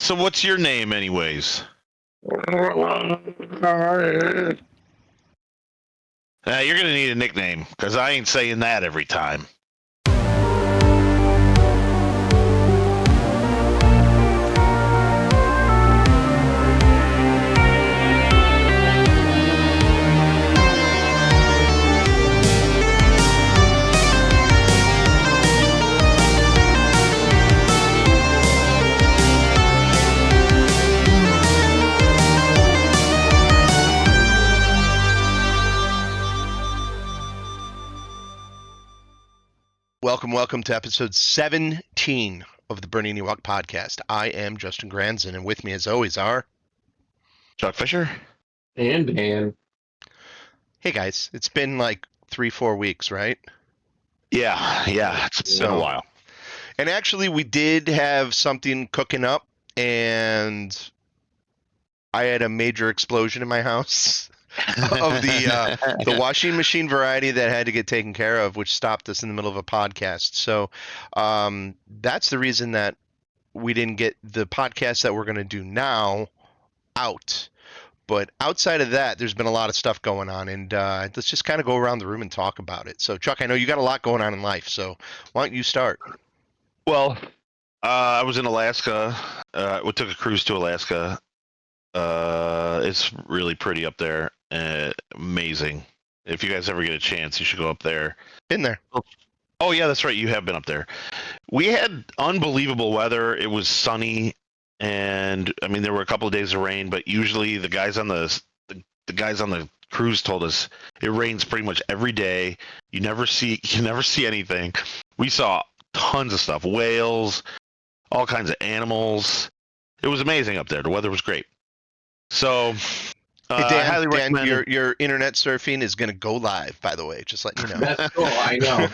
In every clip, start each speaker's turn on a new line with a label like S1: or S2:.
S1: So what's your name, anyways? You're gonna need a nickname because I ain't saying that every time.
S2: Welcome to episode 17 of the Burning Ewok podcast. I am Justin Granzin, and with me as always are...
S1: Chuck Fisher?
S3: And Dan.
S2: Hey guys, it's been like 3-4 weeks, right?
S1: Yeah, it's been a while.
S2: And actually we did have something cooking up, and I had a major explosion in my house. of the washing machine variety that had to get taken care of, which stopped us in the middle of a podcast. So that's the reason that we didn't get the podcast that we're going to do now out. But outside of that, there's been a lot of stuff going on, and let's just kind of go around the room and talk about it. So Chuck, I know you got a lot going on in life, so why don't you start?
S1: Well, I was in Alaska. We took a cruise to Alaska. It's really pretty up there. Amazing. If you guys ever get a chance, you should go up there.
S2: Been there.
S1: Oh yeah, that's right. You have been up there. We had unbelievable weather. It was sunny, and I mean there were a couple of days of rain, but usually the guys on the guys on the cruise told us it rains pretty much every day. You never see anything. We saw tons of stuff, whales, all kinds of animals. It was amazing up there. The weather was great. So,
S2: hey Dan,
S1: I highly recommend
S2: your internet surfing is going to go live, by the way. Just letting you know.
S3: That's cool. I know.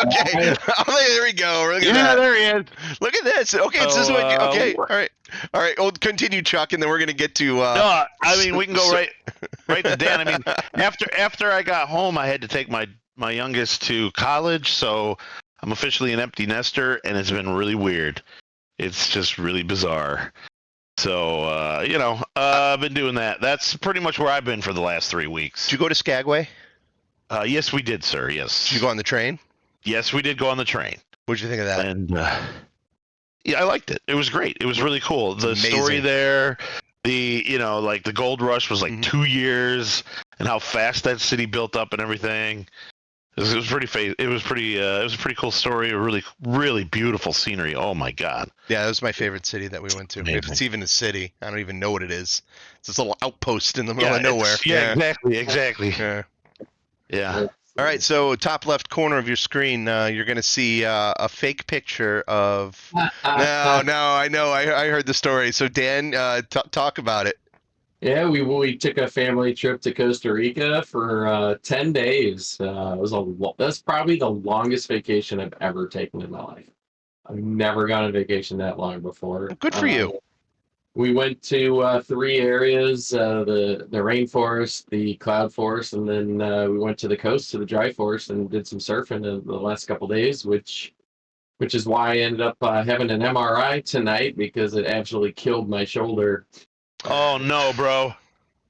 S2: Okay. There we go. Look at
S1: Yeah,
S2: that.
S1: there he is.
S2: Look at this. Okay,
S1: So,
S2: this is what you, okay. All right. Well, continue, Chuck, and then we're going to get to.
S1: No, I mean we can go right to Dan. I mean, after I got home, I had to take my youngest to college, so I'm officially an empty nester, and it's been really weird. It's just really bizarre. So, I've been doing that. That's pretty much where I've been for the last 3 weeks.
S2: Did you go to Skagway?
S1: Yes, we did, sir. Yes.
S2: Did you go on the train?
S1: Yes, we did go on the train.
S2: What did you think of that?
S1: And yeah, I liked it. It was great. It was really cool. The
S2: Amazing.
S1: story there, like the gold rush was like 2 years, and how fast that city built up and everything. It was pretty. It was a pretty cool story. A really, really beautiful scenery. Oh my God.
S2: Yeah, that was my favorite city that we went to.
S1: Amazing.
S2: If it's even a city, I don't even know what it is. It's this little outpost in the middle of nowhere.
S1: Yeah, exactly. Yeah.
S2: All right, so top left corner of your screen, you're going to see a fake picture of... No, I know. I heard the story. So, Dan, talk about it.
S3: Yeah, we took a family trip to Costa Rica for 10 days. That's probably the longest vacation I've ever taken in my life. I've never gone on vacation that long before.
S2: Good for you.
S3: We went to 3 areas, the rainforest, the cloud forest, and then we went to the coast, to the dry forest, and did some surfing in the last couple days, which is why I ended up having an MRI tonight, because it absolutely killed my shoulder.
S1: Oh no, bro.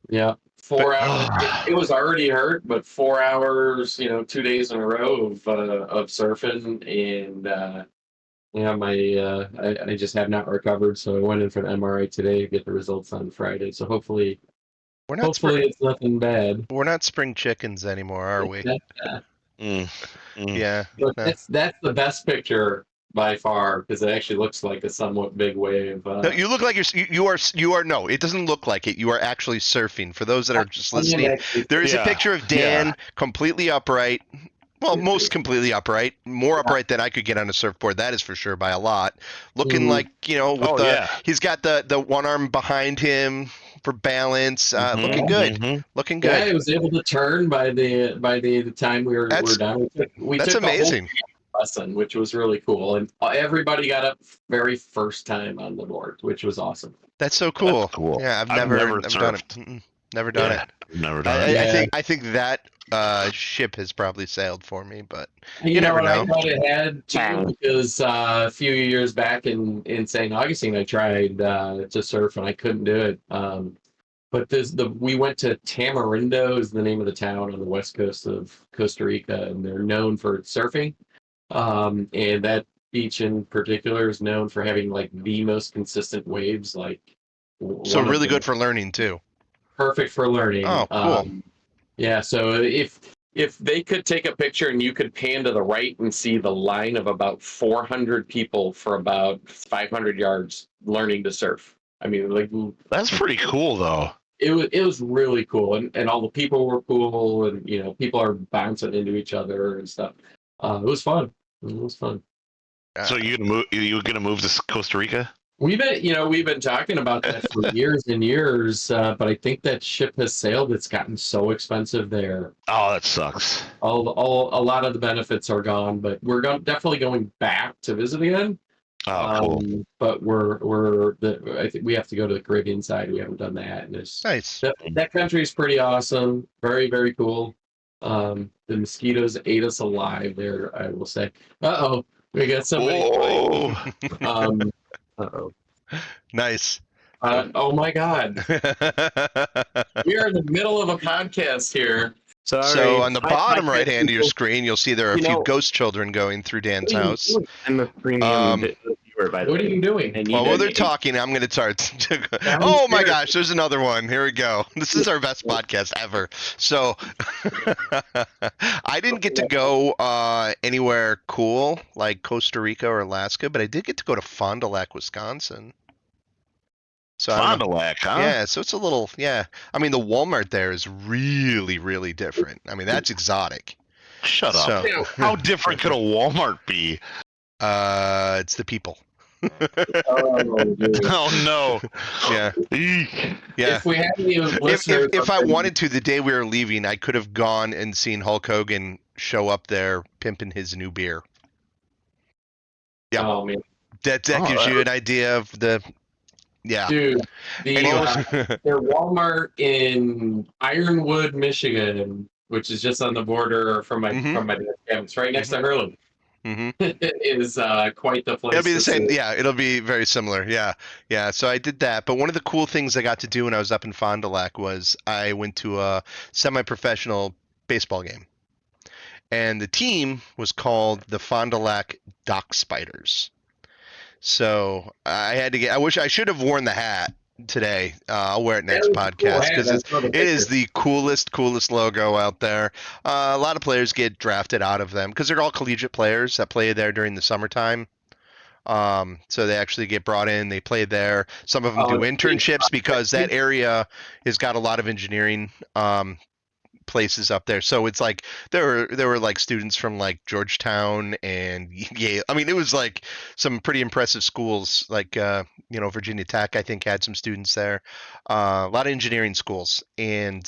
S3: Yeah. 4 hours. It was already hurt, but 4 hours, 2 days in a row of surfing, and I just have not recovered. So I went in for the MRI today to get the results on Friday. So hopefully it's nothing bad.
S2: We're not spring chickens anymore, are we? Yeah.
S3: But that's the best picture by far, because it actually looks like a somewhat big wave.
S2: No, you look like you are. No, it doesn't look like it. You are actually surfing. For those that are just listening, there is a picture of Dan completely upright. Well, most completely upright, more upright than I could get on a surfboard. That is for sure, by a lot. Looking like, he's got the one arm behind him for balance. Looking good. Looking good.
S3: Yeah, I was able to turn by the time we were done.
S2: That's
S3: took
S2: amazing.
S3: Lesson, which was really cool, and everybody got up very first time on the board, which was awesome.
S2: That's so cool.
S1: That's cool.
S2: Yeah, I've never done it. Never done it.
S1: Never done it.
S2: I think that ship has probably sailed for me, but
S3: You know
S2: never
S3: what? I
S2: know.
S3: thought it had too, because a few years back in St. Augustine, I tried to surf and I couldn't do it. But we went to Tamarindo is the name of the town on the west coast of Costa Rica, and they're known for surfing. And that beach in particular is known for having like the most consistent waves, like
S2: So
S3: one of
S2: really
S3: the
S2: good for learning too.
S3: perfect for learning.
S2: Oh, cool.
S3: Yeah, so if they could take a picture and you could pan to the right and see the line of about 400 people for about 500 yards learning to surf. I mean, like
S1: That's pretty cool, though.
S3: it was really cool, and all the people were cool, and people are bouncing into each other and stuff. It was fun. It was fun.
S1: So you gonna move? You gonna move to Costa Rica?
S3: We've been talking about that for years and years, but I think that ship has sailed. It's gotten so expensive there.
S1: Oh, that sucks.
S3: A lot of the benefits are gone, but we're definitely going back to visit again.
S1: Oh, cool.
S3: But I think we have to go to the Caribbean side. We haven't done that, and
S2: Nice.
S3: that country is pretty awesome. Very, very cool. The mosquitoes ate us alive there, I will say. Uh-oh, we got somebody.
S1: Oh,
S3: Um, uh-oh.
S2: Nice.
S3: Oh my God. We are in the middle of a podcast here. Sorry.
S2: So on the
S3: I
S2: bottom
S3: can't
S2: right hand of your
S3: people-
S2: screen, you'll see there are a few ghost children going through Dan's house.
S4: I'm a premium viewer, by the
S3: What are
S4: way.
S3: you doing?
S4: And
S2: While they're talking, I'm going to start. Oh my gosh, there's another one. Here we go. This is our best podcast ever. So I didn't get to go anywhere cool like Costa Rica or Alaska, but I did get to go to Fond du Lac, Wisconsin. So I don't know.
S1: Fond du Lac, huh?
S2: Yeah, so it's a little, yeah. I mean, the Walmart there is really, really different. I mean, that's exotic.
S1: Shut up.
S2: So,
S1: How different could a Walmart be?
S2: it's the people.
S3: Oh, dude.
S1: Oh no.
S2: Yeah,
S1: Eek.
S2: yeah.
S3: If we had any listeners,
S2: If I wanted to, the day we were leaving, I could have gone and seen Hulk Hogan show up there pimping his new beer. Yeah.
S3: Oh man,
S2: That gives you an idea of the, yeah.
S3: dude,
S2: Anyways.
S3: their Walmart in Ironwood, Michigan, which is just on the border from my dad's cabin. It's right next to Hurley.
S2: hmm
S3: Is quite the place.
S2: It'll be the
S3: to
S2: same.
S3: see.
S2: Yeah, it'll be very similar. Yeah, yeah. So I did that. But one of the cool things I got to do when I was up in Fond du Lac was I went to a semi-professional baseball game, and the team was called the Fond du Lac Dock Spiders. So I had to get. I should have worn the hat today. I'll wear it next
S3: That was a cool
S2: podcast
S3: hat.
S2: because
S3: I saw the
S2: it is
S3: picture.
S2: the coolest logo out there. A lot of players get drafted out of them because they're all collegiate players that play there during the summertime. So they actually get brought in. They play there. Some of them do internships because that area has got a lot of engineering places up there. So it's like there were like students from like Georgetown and Yale. I mean, it was like some pretty impressive schools. Like Virginia Tech, I think, had some students there. A lot of engineering schools, and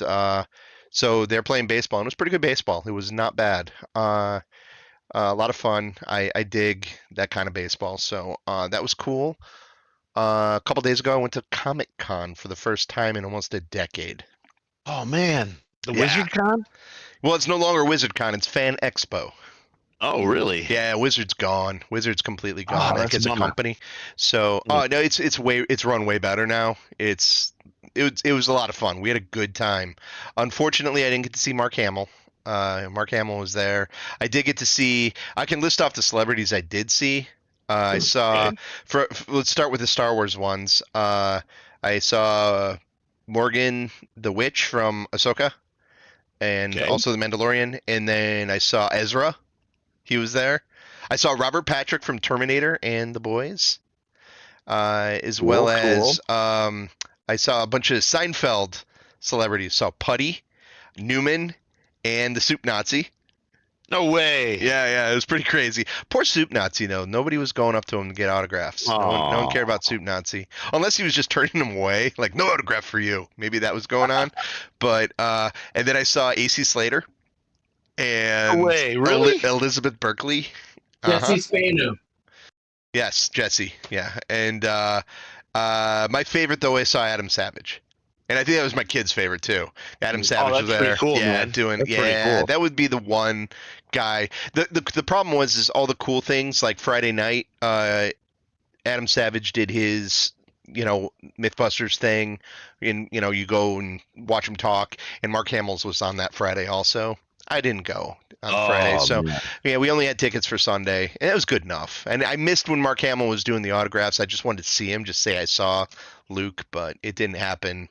S2: so they're playing baseball, and it was pretty good baseball. It was not bad. A lot of fun. I dig that kind of baseball, so that was cool. A couple days ago, I went to Comic Con for the first time in almost a decade.
S1: Oh man. The
S2: Yeah.
S1: Wizard Con?
S2: Well, it's no longer Wizard Con; it's Fan Expo.
S1: Oh really?
S2: Yeah, Wizard's gone. Wizard's completely
S1: Oh,
S2: gone.
S1: that's
S2: Like as
S1: a
S2: a
S1: bummer.
S2: company. So, no, it's run way better now. It was a lot of fun. We had a good time. Unfortunately, I didn't get to see Mark Hamill. Mark Hamill was there. I did get to see. I can list off the celebrities I did see. I saw. Let's start with the Star Wars ones. I saw Morgan the Witch from Ahsoka, and
S1: Okay.
S2: also the Mandalorian. And then I saw Ezra. He was there. I saw Robert Patrick from Terminator and The Boys, as well as I saw a bunch of Seinfeld celebrities. Saw Putty, Newman, and the Soup Nazi.
S1: No way.
S2: Yeah, it was pretty crazy. Poor Soup Nazi, though. Nobody was going up to him to get autographs. No one cared about Soup Nazi. Unless he was just turning them away. Like, no autograph for you. Maybe that was going on. But, and then I saw AC Slater and
S1: No way, really?
S2: Elizabeth Berkley.
S3: Jesse Spano.
S2: Yes, Jesse. Yeah. And my favorite, though, I saw Adam Savage. And I think that was my kid's favorite too. Adam
S3: Oh,
S2: Savage was
S1: that's pretty
S2: there.
S1: cool,
S2: yeah,
S1: man.
S2: doing
S1: That's pretty
S2: yeah,
S1: cool.
S2: that would be the one guy. The problem was all the cool things like Friday night. Adam Savage did his MythBusters thing, and you go and watch him talk. And Mark Hamill's was on that Friday also. I didn't go on Friday,
S1: Oh
S2: so
S1: man.
S2: yeah, we only had tickets for Sunday, and it was good enough. And I missed when Mark Hamill was doing the autographs. I just wanted to see him, just say I saw Luke, but it didn't happen.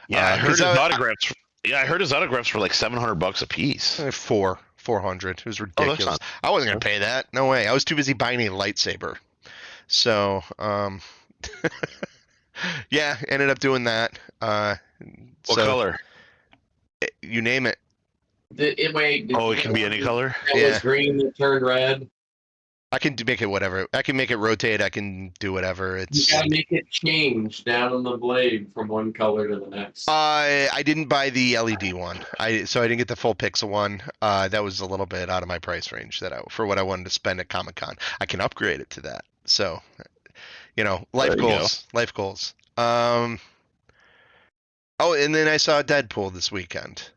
S1: Yeah, I heard
S2: 'Cause
S1: his autographs. Yeah, I heard his autographs were like $700 a piece.
S2: 400. It was
S1: Oh, that's
S2: ridiculous.
S1: not.
S2: I wasn't gonna pay that. No way. I was too busy buying a lightsaber. So, yeah, ended up doing that.
S1: What
S2: So
S1: color?
S2: you name it.
S3: Wait.
S1: Oh, it can be any color.
S3: That
S2: Yeah.
S3: was green that turned red.
S2: I can make it whatever. I can make it rotate. I can do whatever.
S3: You
S2: It's.
S3: gotta make it change down on the blade from one color to the next.
S2: I didn't buy the LED one. So I didn't get the full pixel one. That was a little bit out of my price range for what I wanted to spend at Comic Con. I can upgrade it to that. So, life
S1: There you
S2: goals. Life goals. Oh, and then I saw Deadpool this weekend.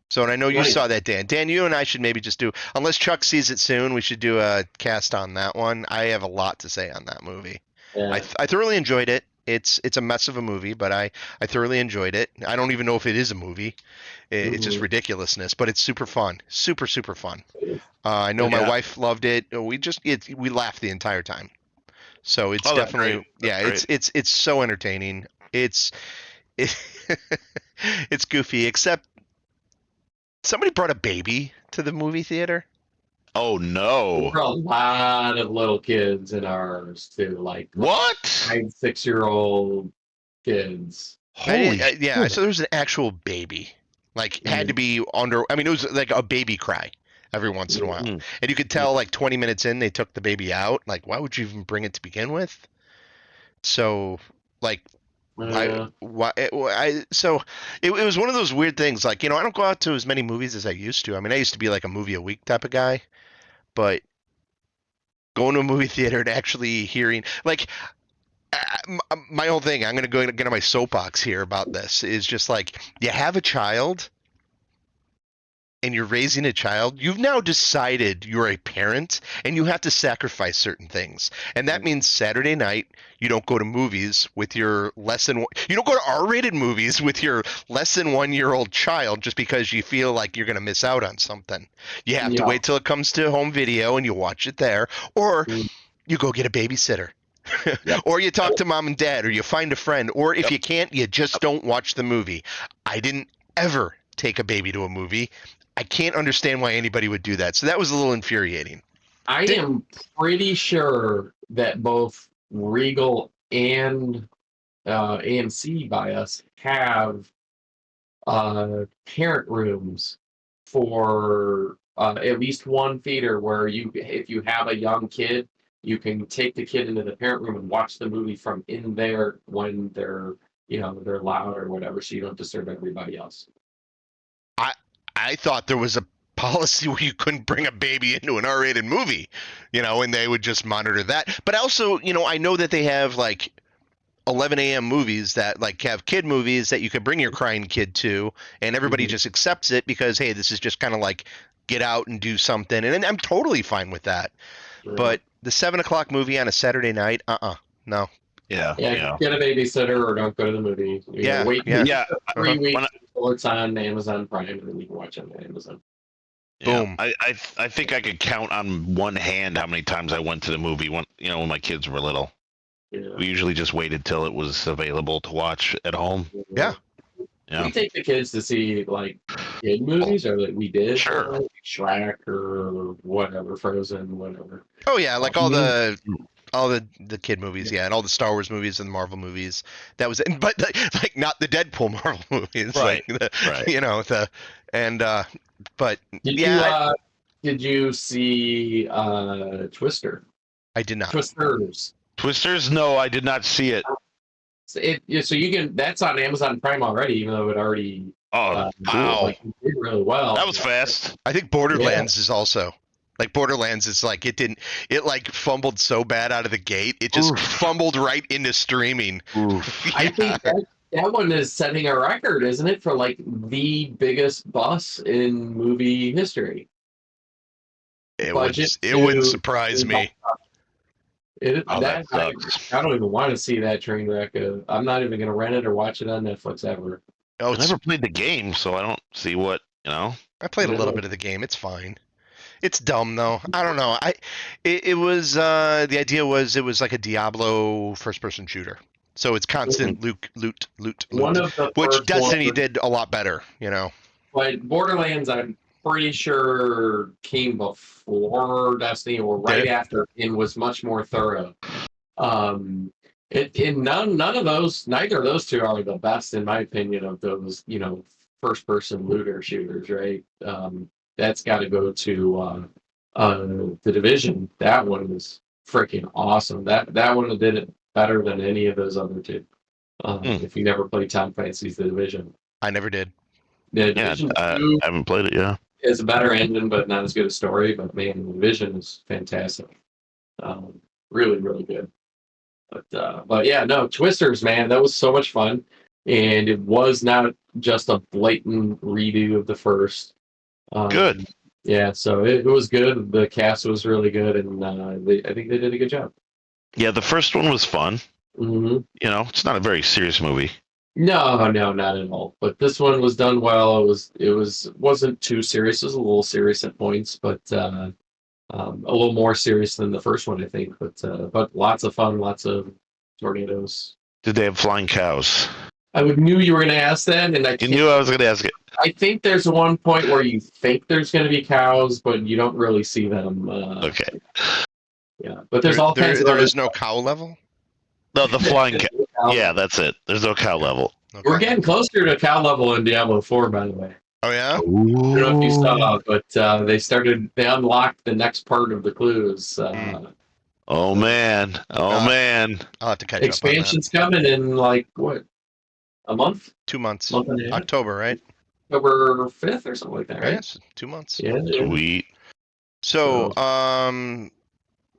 S2: So, and I know you
S3: Nice.
S2: saw that, Dan. Dan, you and I should maybe just unless Chuck sees it soon, we should do a cast on that one. I have a lot to say on that movie.
S3: Yeah.
S2: I thoroughly enjoyed it. It's a mess of a movie, but I thoroughly enjoyed it. I don't even know if it is a movie. It's just
S3: Mhm.
S2: ridiculousness, but it's super fun. Super, super fun. I know my
S1: Yeah.
S2: wife loved it. We laughed the entire time. So it's
S1: Oh, that's
S2: definitely
S1: great.
S2: yeah,
S1: That's
S2: it's so entertaining. It's it's goofy, except somebody brought a baby to the movie theater.
S1: Oh
S3: There
S1: no!
S3: were a lot of little kids in ours too, like
S1: What?
S3: 5, 6-year-old kids.
S1: Holy!
S2: Yeah,
S1: shit.
S2: so there was an actual baby. Like had to be under. I mean, it was like a baby cry every once in a while,
S1: Mm.
S2: and you could tell like 20 minutes in they took the baby out. Like, why would you even bring it to begin with? So, like,
S3: Uh,
S2: so it was one of those weird things. Like, I don't go out to as many movies as I used to. I mean, I used to be like a movie a week type of guy, but going to a movie theater and actually hearing like my whole thing, I'm going to get on my soapbox here about this, is just like, you have a child and you're raising a child, you've now decided you're a parent and you have to sacrifice certain things. And that means Saturday night, you don't go to movies with your you don't go to R-rated movies with your less than 1-year-old child just because you feel like you're going to miss out on something. You have to
S3: Yeah.
S2: wait till it comes to home video and you watch it there, or
S3: Mm.
S2: you go get a babysitter.
S1: Yep.
S2: Or you talk to mom and dad, or you find a friend, or if
S1: Yep.
S2: you can't, you just don't watch the movie. I didn't ever take a baby to a movie. I can't understand why anybody would do that. So that was a little infuriating.
S3: I am pretty sure that both Regal and AMC by us have parent rooms for at least one theater where if you have a young kid, you can take the kid into the parent room and watch the movie from in there when they're loud or whatever, so you don't disturb everybody else.
S2: I thought there was a policy where you couldn't bring a baby into an R-rated movie, and they would just monitor that. But also, I know that they have like 11 a.m. movies that like have kid movies that you could bring your crying kid to, and everybody
S3: Mhm.
S2: just accepts it because, hey, this is just kind of like get out and do something. And I'm totally fine with that. But the 7 o'clock movie on a Saturday night, no.
S1: Yeah.
S3: yeah, get a babysitter or don't go to the movie.
S2: Yeah,
S3: Wait
S2: yeah.
S1: Yeah.
S3: 3 weeks
S1: When I-
S3: until it's on Amazon Prime, and then you can watch it on Amazon.
S1: Yeah.
S2: Boom.
S1: I think I could count on one hand how many times I went to the movie when my kids were little.
S3: Yeah.
S1: We usually just waited till it was available to watch at home.
S2: Yeah.
S1: Yeah.
S3: We take the kids to see like kid movies, or like we did,
S1: Sure.
S3: like Shrek or whatever, Frozen, whatever.
S2: Oh yeah, like all the kid movies, yeah, and all the Star Wars movies and the Marvel movies. That was it. But like not the Deadpool Marvel movies,
S1: Right,
S2: like
S1: right.
S2: but
S3: Did
S2: yeah,
S3: did you see Twister?
S2: I did not.
S3: Twisters.
S1: Twisters? No, I did not see it.
S3: So you can. That's on Amazon Prime already, even though it already
S1: Oh,
S2: cool.
S1: wow.
S3: like, did really well.
S1: That was fast.
S2: I think Borderlands is also like Borderlands is like it like fumbled so bad out of the gate, it just
S1: Oof.
S2: fumbled right into streaming.
S1: Oof.
S3: I think That one is setting a record, isn't it, for like the biggest bus in movie history?
S2: It
S3: Budget
S2: wouldn't
S3: to
S2: surprise me.
S1: Oh, that
S3: I
S1: sucks.
S3: don't even want to see that train wreck. I'm not even going to rent it or watch it on Netflix ever.
S2: Oh,
S1: I never played the game, so I don't see what,
S2: I played a little bit of the game. It's fine. It's dumb though. I don't know. It was the idea was it was like a Diablo first person shooter. So it's constant loot,
S3: One of the
S2: which
S3: first
S2: Destiny
S3: ones,
S2: did a lot better. You know.
S3: but Borderlands, I'm pretty sure came before Destiny or
S2: Did
S3: right
S2: it?
S3: after, and was much more thorough. None of those, neither of those two are the best in my opinion of those, first person looter shooters, right? That's got to go to the Division. That one was freaking awesome. That one did it better than any of those other two. If you never played Tom Clancy's The Division,
S2: I never did.
S3: the
S1: yeah,
S3: Division
S1: I
S3: 2
S1: haven't played it, yeah.
S3: is a better engine, but not as good a story. But man, the Division is fantastic. Really, really good. But yeah, no, Twisters, man, that was so much fun, and it was not just a blatant redo of the first.
S1: Good.
S3: Yeah, so it was good. The cast was really good, and I think they did a good job.
S1: Yeah, the first one was fun.
S3: Mm-hmm.
S1: It's not a very serious movie.
S3: No, not at all. But this one was done well. Wasn't too serious. It was a little serious at points, but a little more serious than the first one, I think. But lots of fun, lots of tornadoes.
S1: Did they have flying cows?
S3: Knew you were going to ask that, and
S1: You knew I was going to ask it.
S3: I think there's one point where you think there's going to be cows, but you don't really see them.
S1: Okay.
S3: Yeah, but there's all kinds of.
S2: There is no cow level.
S1: No, the flying cow. Yeah, that's it. There's no cow level.
S2: Okay.
S3: We're getting closer to cow level in Diablo 4, by the way.
S2: Oh yeah.
S3: I don't know if you saw, but they unlocked the next part of the clues.
S1: Oh man! Man!
S2: I'll have to catch
S3: Expansion's coming in like what? A month?
S2: 2 months.
S3: Month and a half?
S2: October, right?
S3: October 5th or something like that, right?
S2: Yes, 2 months.
S3: Yeah.
S1: Sweet.
S2: So,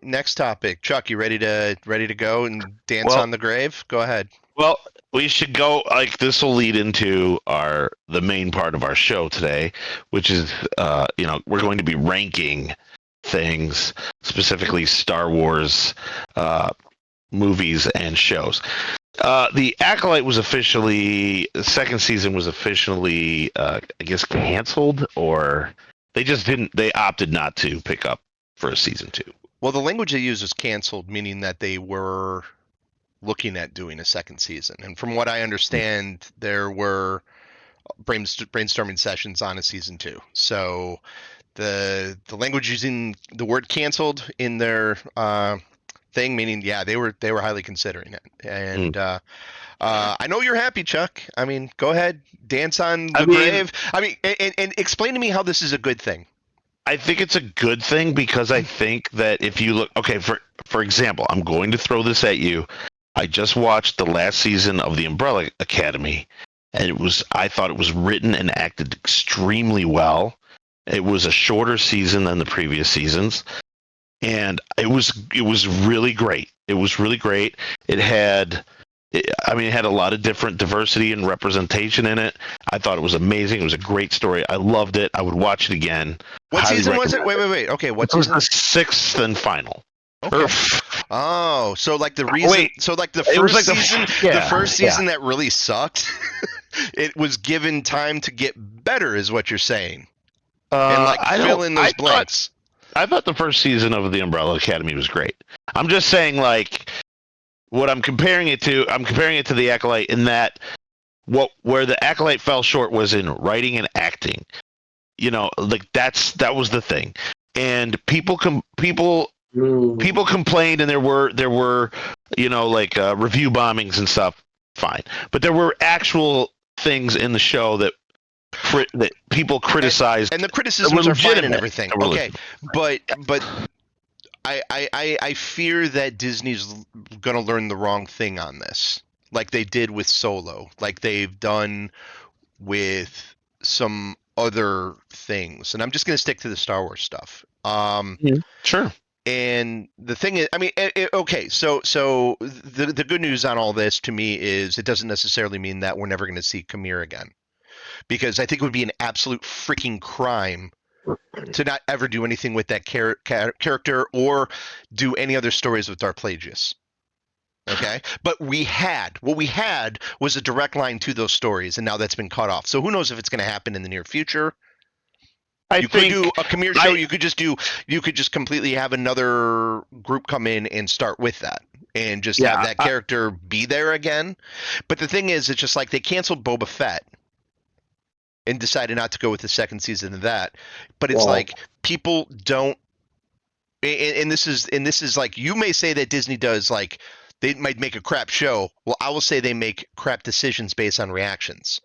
S2: next topic, Chuck. You ready to go and dance on the grave? Go ahead.
S1: Well, we should go. Like this will lead into the main part of our show today, which is we're going to be ranking things, specifically Star Wars movies and shows. The Acolyte was officially, the second season was officially, I guess, canceled, or they opted not to pick up for a season 2.
S2: Well, the language they used was canceled, meaning that they were looking at doing a second season. And from what I understand, there were brainstorming sessions on a season 2. So the language using the word canceled in their thing, meaning they were highly considering it. And I know you're happy, Chuck. I mean, go ahead, dance on the grave. I mean, and explain to me how this is a good thing.
S1: I think it's a good thing because I think that if you look, okay, for example, I'm going to throw this at you. I just watched the last season of The Umbrella Academy, and I thought it was written and acted extremely well. It was a shorter season than the previous seasons, and it was really great. It was really great. It had a lot of different diversity and representation in it. I thought it was amazing. It was a great story. I loved it. I would watch it again.
S2: What season was it? Wait. Okay, what season?
S1: It was the 6th and final.
S2: Okay. Oh, so like the reason, so like the first season, the first season that really sucked, it was given time to get better, is what you're saying, and like fill in those blanks.
S1: I thought the first season of The Umbrella Academy was great. I'm just saying, like, what I'm comparing it to The Acolyte in that where The Acolyte fell short was in writing and acting. Like that was the thing, and people complained, and there were review bombings and stuff. Fine, but there were actual things in the show that people criticized,
S2: and the criticisms are fine and everything. Okay, but I fear that Disney's gonna learn the wrong thing on this, like they did with Solo, like they've done with some other things, and I'm just gonna stick to the Star Wars stuff.
S1: Sure.
S2: And the thing is, I mean, okay, so the good news on all this to me is it doesn't necessarily mean that we're never going to see Kamir again, because I think it would be an absolute freaking crime to not ever do anything with that character or do any other stories with Darth Plagueis. Okay, but what we had was a direct line to those stories, and now that's been cut off. So who knows if it's going to happen in the near future? You could do a Kamir show. You could just completely have another group come in and start with that, and just have that character be there again. But the thing is, it's just like they canceled Boba Fett and decided not to go with the second season of that. But it's like people don't, and this is like, you may say that Disney does, like, they might make a crap show. Well, I will say they make crap decisions based on reactions,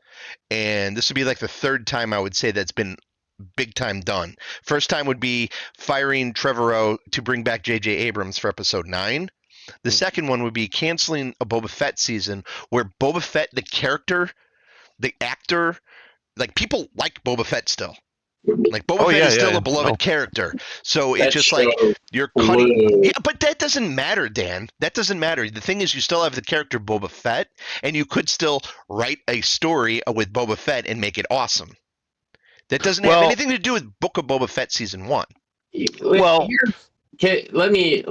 S2: and this would be like the third time I would say that's been big time done. First time would be firing Trevorrow to bring back J.J. Abrams for episode 9. The second one would be canceling a Boba Fett season where Boba Fett, the character, the actor, like, people like Boba Fett still. Like, Boba Fett is still a beloved character. So it's just like you're cutting. Yeah, but that doesn't matter, Dan. That doesn't matter. The thing is, you still have the character Boba Fett, and you could still write a story with Boba Fett and make it awesome. That doesn't have anything to do with Book of Boba Fett season 1.
S3: Well, let me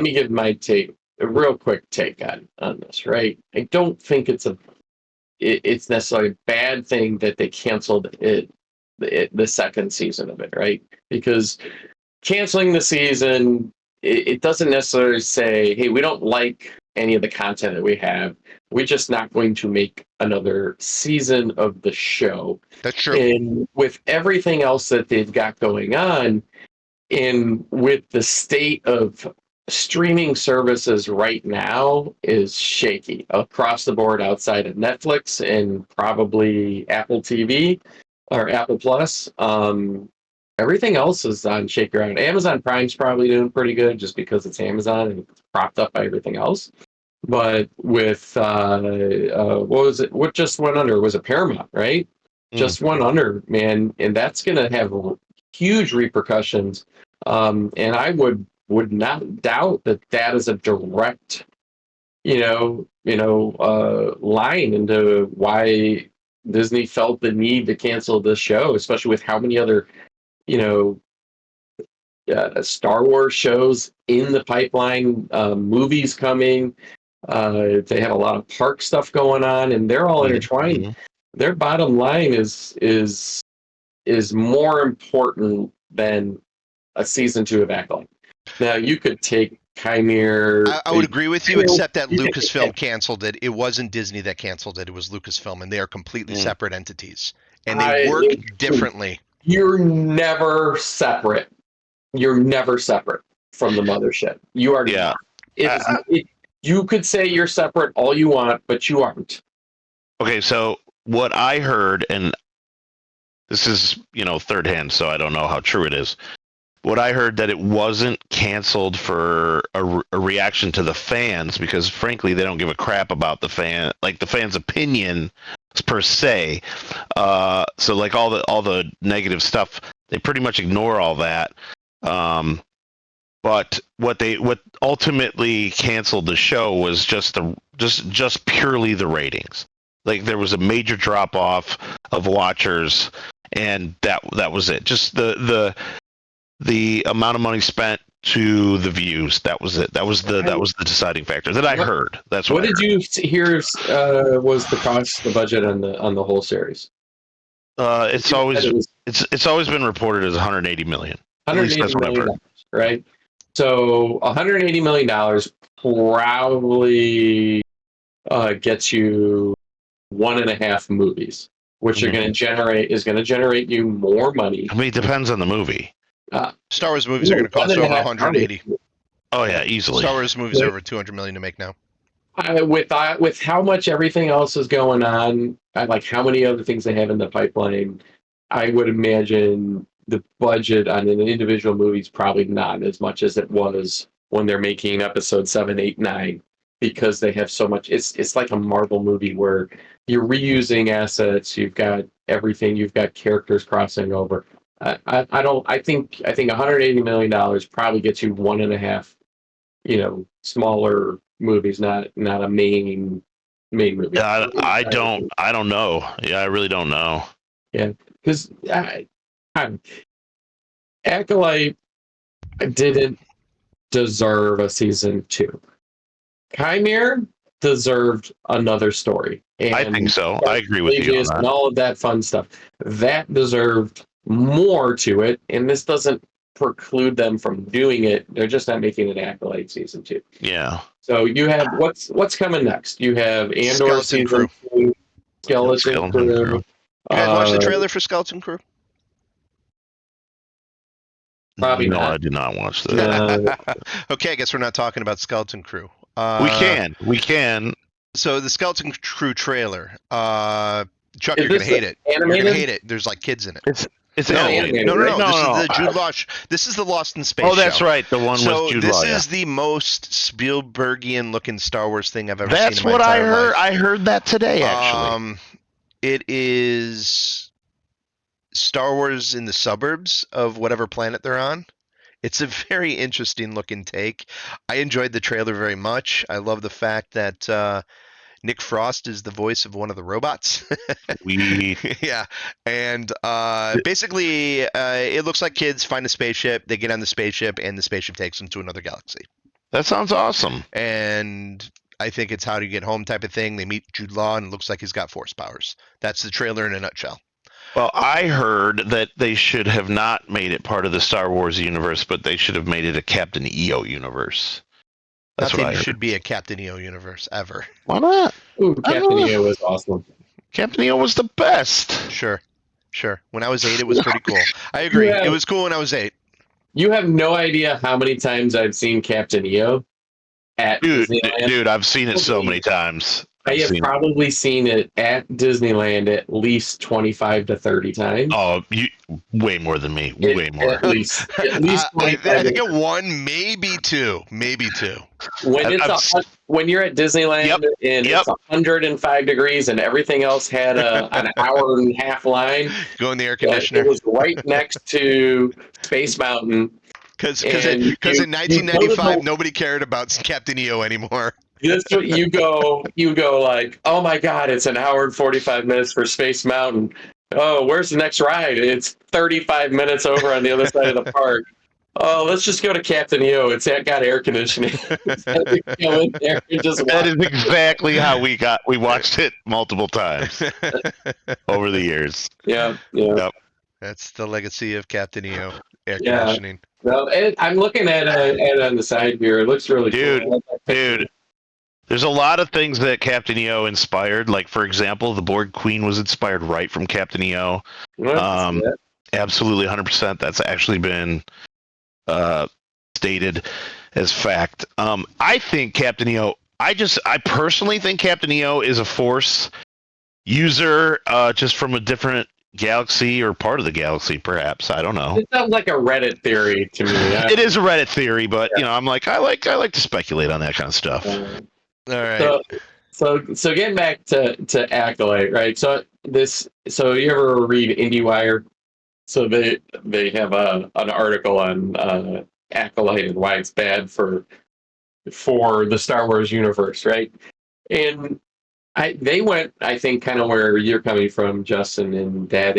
S3: give my take, a real quick take on this. Right, I don't think it's necessarily a bad thing that they canceled the second season of it, right? Because canceling the season, it doesn't necessarily say, hey, we don't like any of the content that we have. We're just not going to make another season of the show.
S2: That's true.
S3: And with everything else that they've got going on, and with the state of streaming services right now is shaky across the board outside of Netflix and probably Apple TV or Apple Plus. Everything else is on shaky ground. Amazon Prime's probably doing pretty good just because it's Amazon and it's propped up by everything else. But with what was it? What just went under? Was it Paramount, right? Just went under, man, and that's going to have huge repercussions. And I would not doubt that is a direct, line into why Disney felt the need to cancel this show, especially with how many other, Star Wars shows in the pipeline, movies coming. They have a lot of park stuff going on, and they're all intertwined. Mm-hmm. Their bottom line is more important than a season 2 of Acolyte. Now, you could take Chimere.
S2: I would agree with you, except that Lucasfilm canceled it. It wasn't Disney that canceled it. It was Lucasfilm, and they are completely separate entities, and they work differently.
S3: You're never separate. You're never separate from the mothership. You are. Yeah. You could say you're separate all you want, but you aren't.
S1: Okay, so what I heard, and this is, third hand, so I don't know how true it is. What I heard, that it wasn't canceled for a reaction to the fans, because frankly, they don't give a crap about the fans' opinion per se. So like all the negative stuff, they pretty much ignore all that. But what ultimately canceled the show was just purely the ratings. Like, there was a major drop off of watchers, and that was it. Just the amount of money spent to the views. That was it. That was the deciding factor that I heard. That's what
S3: did you hear was the cost, the budget on the whole series?
S1: It's always been reported as $180 million.
S3: $180 million, right? So $180 million probably gets you 1.5 movies, which are going to generate you more money.
S1: I mean, it depends on the movie.
S2: Star Wars movies are going to cost over 180.
S1: Oh yeah, easily.
S2: Star Wars movies are over 200 million to make now.
S3: With how much everything else is going on, like how many other things they have in the pipeline, I would imagine the budget on an individual movie is probably not as much as it was when they're making episode 7, 8, 9, because they have so much. It's like a Marvel movie where you're reusing assets. You've got everything. You've got characters crossing over. I don't. I think $180 million probably gets you one and a half, smaller movies, not a main movie.
S1: I don't know. Yeah, I really don't know.
S3: Yeah, because Acolyte didn't deserve a season 2. Chimera deserved another story. And
S1: I think so. I agree with you on
S3: Pelagius
S1: that.
S3: and all of that fun stuff. That deserved more to it, and this doesn't preclude them from doing it. They're just not making an Acolyte season 2.
S1: Yeah.
S3: So you have what's coming next? You have Andor
S2: Skeleton
S3: season
S2: Crew.
S3: 2, Skeleton
S1: Skeleton
S3: Crew.
S1: Crew.
S2: You guys watch the trailer for Skeleton Crew?
S3: Probably
S1: no,
S3: not.
S1: I did not watch that.
S2: Okay, I guess we're not talking about Skeleton Crew.
S1: We can.
S2: So the Skeleton Crew trailer. Chuck,
S3: Is
S2: you're gonna
S3: this
S2: hate it. You're
S3: animated?
S2: gonna hate it. There's like kids in it.
S1: It's
S2: No,
S1: animated.
S2: no.
S3: right?
S2: This
S1: No.
S2: is the Jude Law. This is the Lost in Space.
S1: Oh, that's
S2: show.
S1: right. The one
S2: So
S1: with Jude
S2: this
S1: Law.
S2: is the most Spielbergian looking Star Wars thing I've ever seen.
S1: That's
S2: in my
S1: what I
S2: entire
S1: heard.
S2: life.
S1: I heard that today, actually.
S2: It is Star Wars in the suburbs of whatever planet they're on. It's a very interesting looking take. I enjoyed the trailer very much. I love the fact that Nick Frost is the voice of one of the robots. Yeah, and basically, it looks like kids find a spaceship. They get on the spaceship, and the spaceship takes them to another galaxy.
S1: That sounds awesome.
S2: And I think it's how do you get home type of thing. They meet Jude Law, and it looks like he's got force powers. That's the trailer in a nutshell.
S1: Well, I heard that they should have not made it part of the Star Wars universe, but they should have made it a Captain EO universe. That's what I
S2: Nothing
S1: heard.
S2: should be a Captain EO universe ever.
S1: Why not?
S3: Ooh, Captain EO was awesome.
S1: Captain EO was the best.
S2: Sure. When I was 8, it was pretty cool. I agree.
S3: Yeah.
S2: It was cool when I was 8.
S3: You have no idea how many times I've seen Captain EO at Disneyland.
S1: Dude, I've seen it so many times.
S3: I have probably seen it at Disneyland at least 25 to 30 times.
S1: Oh, way more than me. Way more.
S3: At least
S2: I
S3: 25
S2: think it 1, maybe 2.
S3: When you're at Disneyland and it's 105 degrees and everything else had an hour and a half line.
S2: Go in the air conditioner.
S3: It was right next to Space Mountain.
S2: Because in 1995, nobody cared about Captain EO anymore.
S3: That's what you go like, oh my God, it's an hour and 45 minutes for Space Mountain. Oh, where's the next ride? It's 35 minutes over on the other side of the park. Oh, let's just go to Captain EO. It's got air conditioning. That
S1: is exactly how we watched it multiple times over the years.
S3: Yeah.
S1: Yep.
S2: That's the legacy of Captain EO. Air conditioning.
S3: Well, I'm looking at it on the side here. It looks really cool.
S1: Dude. There's a lot of things that Captain EO inspired. Like, for example, the Borg Queen was inspired right from Captain EO. Absolutely, 100%. That's actually been stated as fact. I think Captain EO. I personally think Captain EO is a Force user, just from a different galaxy or part of the galaxy, perhaps. I don't know.
S3: It sounds like a Reddit theory to me.
S1: It is a Reddit theory, but I'm like, I like to speculate on that kind of stuff.
S2: All right.
S3: So getting back to Acolyte, right? So you ever read IndieWire? So they have an article on Acolyte and why it's bad for the Star Wars universe, right? And they went, I think, kind of where you're coming from, Justin, and that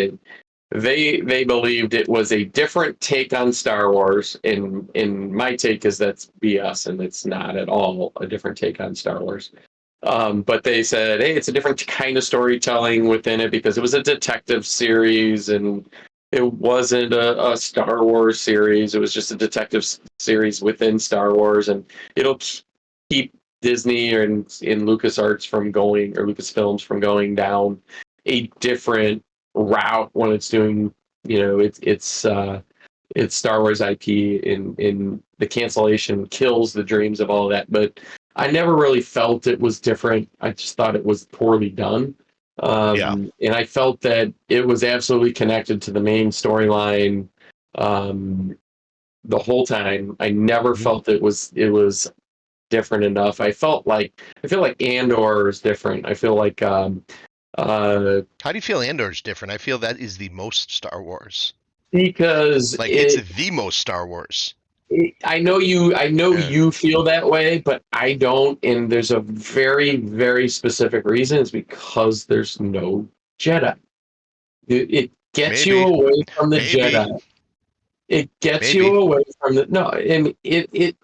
S3: they believed it was a different take on Star Wars. And my take is that's BS, and it's not at all a different take on Star Wars. But they said, hey, it's a different kind of storytelling within it because it was a detective series and it wasn't a Star Wars series. It was just a detective series within Star Wars, and it'll keep Disney and in LucasArts from going, or Lucasfilms from going down a different route when it's doing, it's Star Wars IP. In the cancellation kills the dreams of all that. But I never really felt it was different. I just thought it was poorly done. And I felt that it was absolutely connected to the main storyline the whole time. I never felt it was different enough. I feel like Andor is different. I feel like
S2: how do you feel Andor's different? I feel that is the most Star Wars.
S3: Because
S2: Like it's the most Star Wars.
S3: I know you. I know
S2: Yeah.
S3: you feel that way, but I don't. And there's a very, very specific reason. It's because there's no Jedi. It gets you
S2: Maybe.
S3: away from the
S2: Maybe.
S3: Jedi. It gets
S2: Maybe.
S3: you away from the no. And it.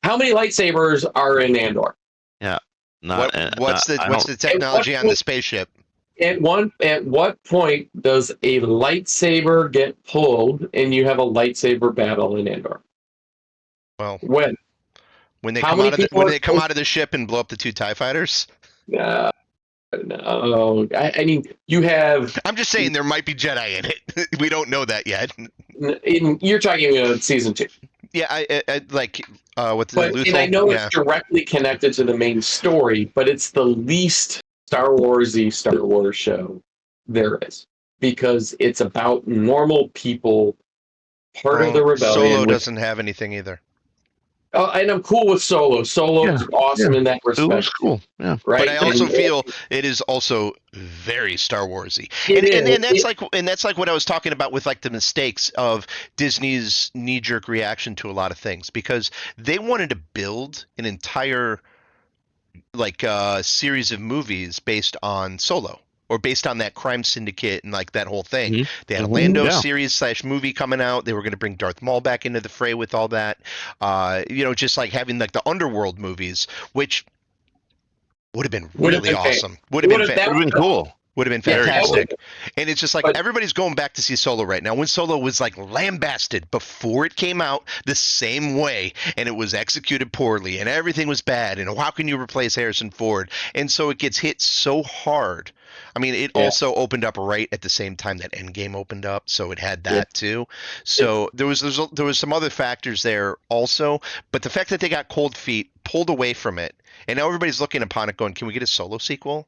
S3: How many lightsabers are in Andor?
S1: Yeah.
S2: What's the technology on the spaceship?
S3: At what point does a lightsaber get pulled and you have a lightsaber battle in Andor?
S2: Well,
S3: When?
S2: when they
S3: How
S2: come
S3: many
S2: out of the
S3: people
S2: when
S3: are
S2: they come out of the ship and blow up the 2 TIE fighters.
S3: No, I mean, you have.
S2: I'm just saying there might be Jedi in it. We don't know that yet.
S3: You're talking about season 2.
S2: Yeah, I like with the
S3: But,
S2: Luthor.
S3: and I know
S2: Yeah.
S3: it's directly connected to the main story, but it's the least Star Warsy Star Wars show there is, because it's about normal people, part of the rebellion.
S2: Solo doesn't have anything either.
S3: And I'm cool with Solo. Solo's awesome in that
S1: It was
S3: respect.
S1: cool. Yeah.
S3: Right?
S2: But I also feel it is also very Star Warsy, and that's like what I was talking about with like the mistakes of Disney's knee-jerk reaction to a lot of things, because they wanted to build an entire like series of movies based on Solo, or based on that crime syndicate and like that whole thing.
S1: Mhm.
S2: They had a
S1: Mhm.
S2: Lando
S1: Yeah.
S2: series / movie coming out. They were going to bring Darth Maul back into the fray with all that. Just like having like the Underworld movies, which would have been really awesome. Would have been
S1: cool.
S2: Would have been
S1: Very
S2: fantastic. And it's just like
S3: But-
S2: everybody's going back to see Solo right now. When Solo was like lambasted before it came out the same way, and it was executed poorly, and everything was bad, and how can you replace Harrison Ford? And so it gets hit so hard. I mean, it also opened up right at the same time that Endgame opened up, so it had that too. So there was some other factors there also, but the fact that they got cold feet, pulled away from it, and now everybody's looking upon it going, can we get a Solo sequel?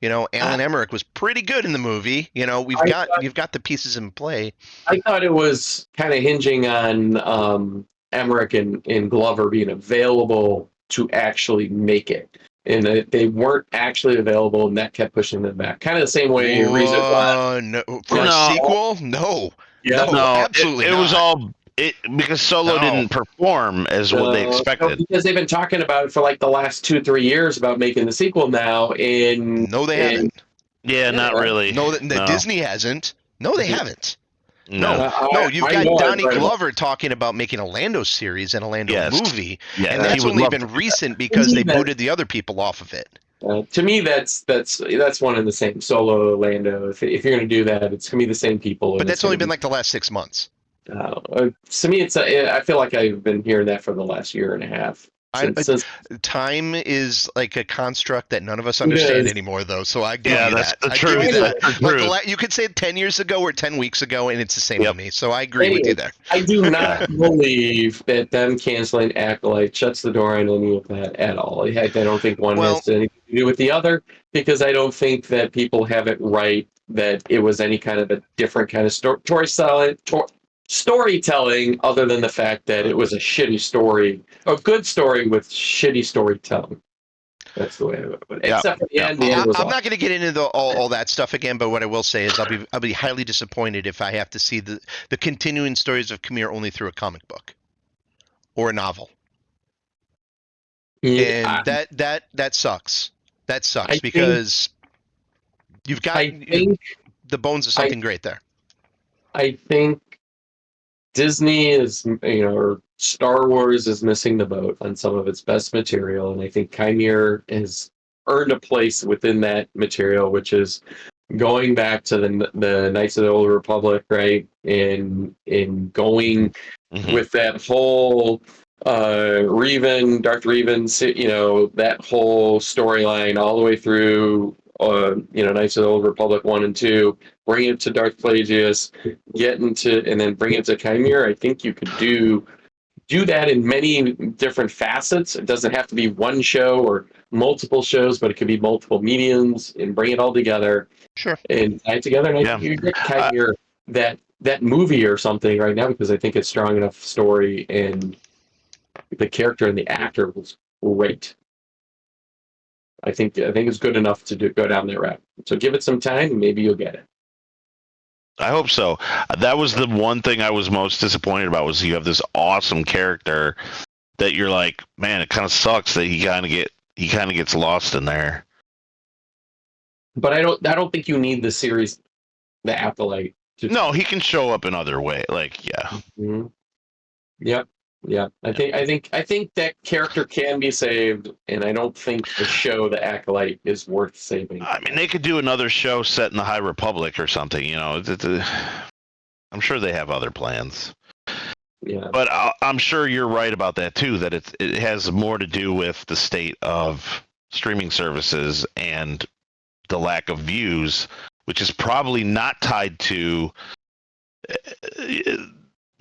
S2: Alan Emmerich was pretty good in the movie. You've got the pieces in play.
S3: I thought it was kind of hinging on Emmerich and Glover being available to actually make it. And they weren't actually available, and that kept pushing them back. Kind of the same way reason why.
S2: No, for a sequel? No.
S3: Yeah.
S2: No, absolutely
S1: it
S2: not.
S1: was all because Solo didn't perform as what they expected.
S3: Because they've been talking about it for like the last 2-3 years about making the sequel now.
S2: No, they haven't.
S1: Yeah, not really.
S2: No, Disney hasn't. No, they haven't.
S1: No.
S2: You've got Donnie Glover talking about making a Lando series and a Lando movie, and that's only been recent because they booted the other people off of it.
S3: To me, that's one and the same. Solo, Lando. If you're going to do that, it's going to be the same people.
S2: But that's only been like the last 6 months.
S3: To me, I feel like I've been hearing that for the last year and a half.
S2: Time is like a construct that none of us understand anymore, though. So I give you that. I give you that. Like you could say 10 years ago or 10 weeks ago, and it's the same to me. So I agree with you there.
S3: I do not believe that them canceling Acolyte shuts the door on any of that at all. I don't think one has anything to do with the other, because I don't think that people have it right that it was any kind of a different kind of storytelling, other than the fact that it was a shitty story, a good story with shitty storytelling. That's the way I would put it. Except for the end. The end was
S2: I'm not going to get into all that stuff again, but what I will say is I'll be highly disappointed if I have to see the continuing stories of Khmer only through a comic book or a novel. And that sucks. That sucks because you've got the bones of something great there.
S3: I think Disney is, or Star Wars is missing the boat on some of its best material, and I think Chimere has earned a place within that material, which is going back to the Knights of the Old Republic, right? And going with that whole Darth Revan, that whole storyline all the way through, Knights of the Old Republic 1 and 2. Bring it to Darth Plagueis, and then bring it to Chimere. I think you could do that in many different facets. It doesn't have to be one show or multiple shows, but it could be multiple mediums, and bring it all together.
S2: Sure.
S3: And tie it together. And I think you get Chimere that movie or something right now, because I think it's strong enough story, and the character and the actor was great. I think it's good enough to go down that route. So give it some time, and maybe you'll get it.
S1: I hope so. That was the one thing I was most disappointed about was you have this awesome character that you're like, man, it kind of sucks that he kind of gets lost in there.
S3: But I don't think you need the series, the Acolyte.
S1: No, he can show up in other way. Like, yeah.
S3: Mhm. Yep. Yeah. I think that character can be saved, and I don't think the show, the Acolyte, is worth saving.
S1: I mean, they could do another show set in the High Republic or something. You know, I'm sure they have other plans.
S3: Yeah.
S1: But I'm sure you're right about that too. That it has more to do with the state of streaming services and the lack of views, which is probably not tied to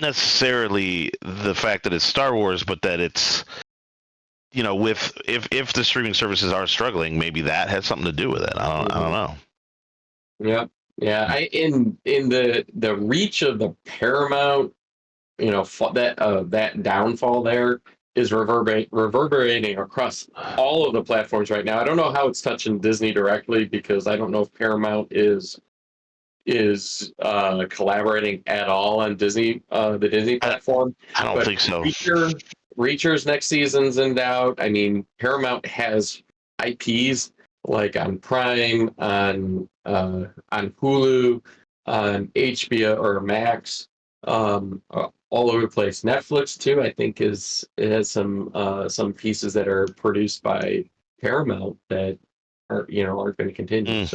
S1: necessarily the fact that it's Star Wars, but that it's with if the streaming services are struggling, maybe that has something to do with it. I don't know.
S3: Yeah. Yeah. In the reach of the Paramount, that downfall there is reverberating across all of the platforms right now. I don't know how it's touching Disney directly because I don't know if Paramount is collaborating at all on the Disney platform.
S1: I don't think so.
S3: Reacher's next season's in doubt. I mean, Paramount has IPs like on Prime, on Hulu, on HBO or Max, all over the place. Netflix too, I think, it has some pieces that are produced by Paramount that aren't going to continue.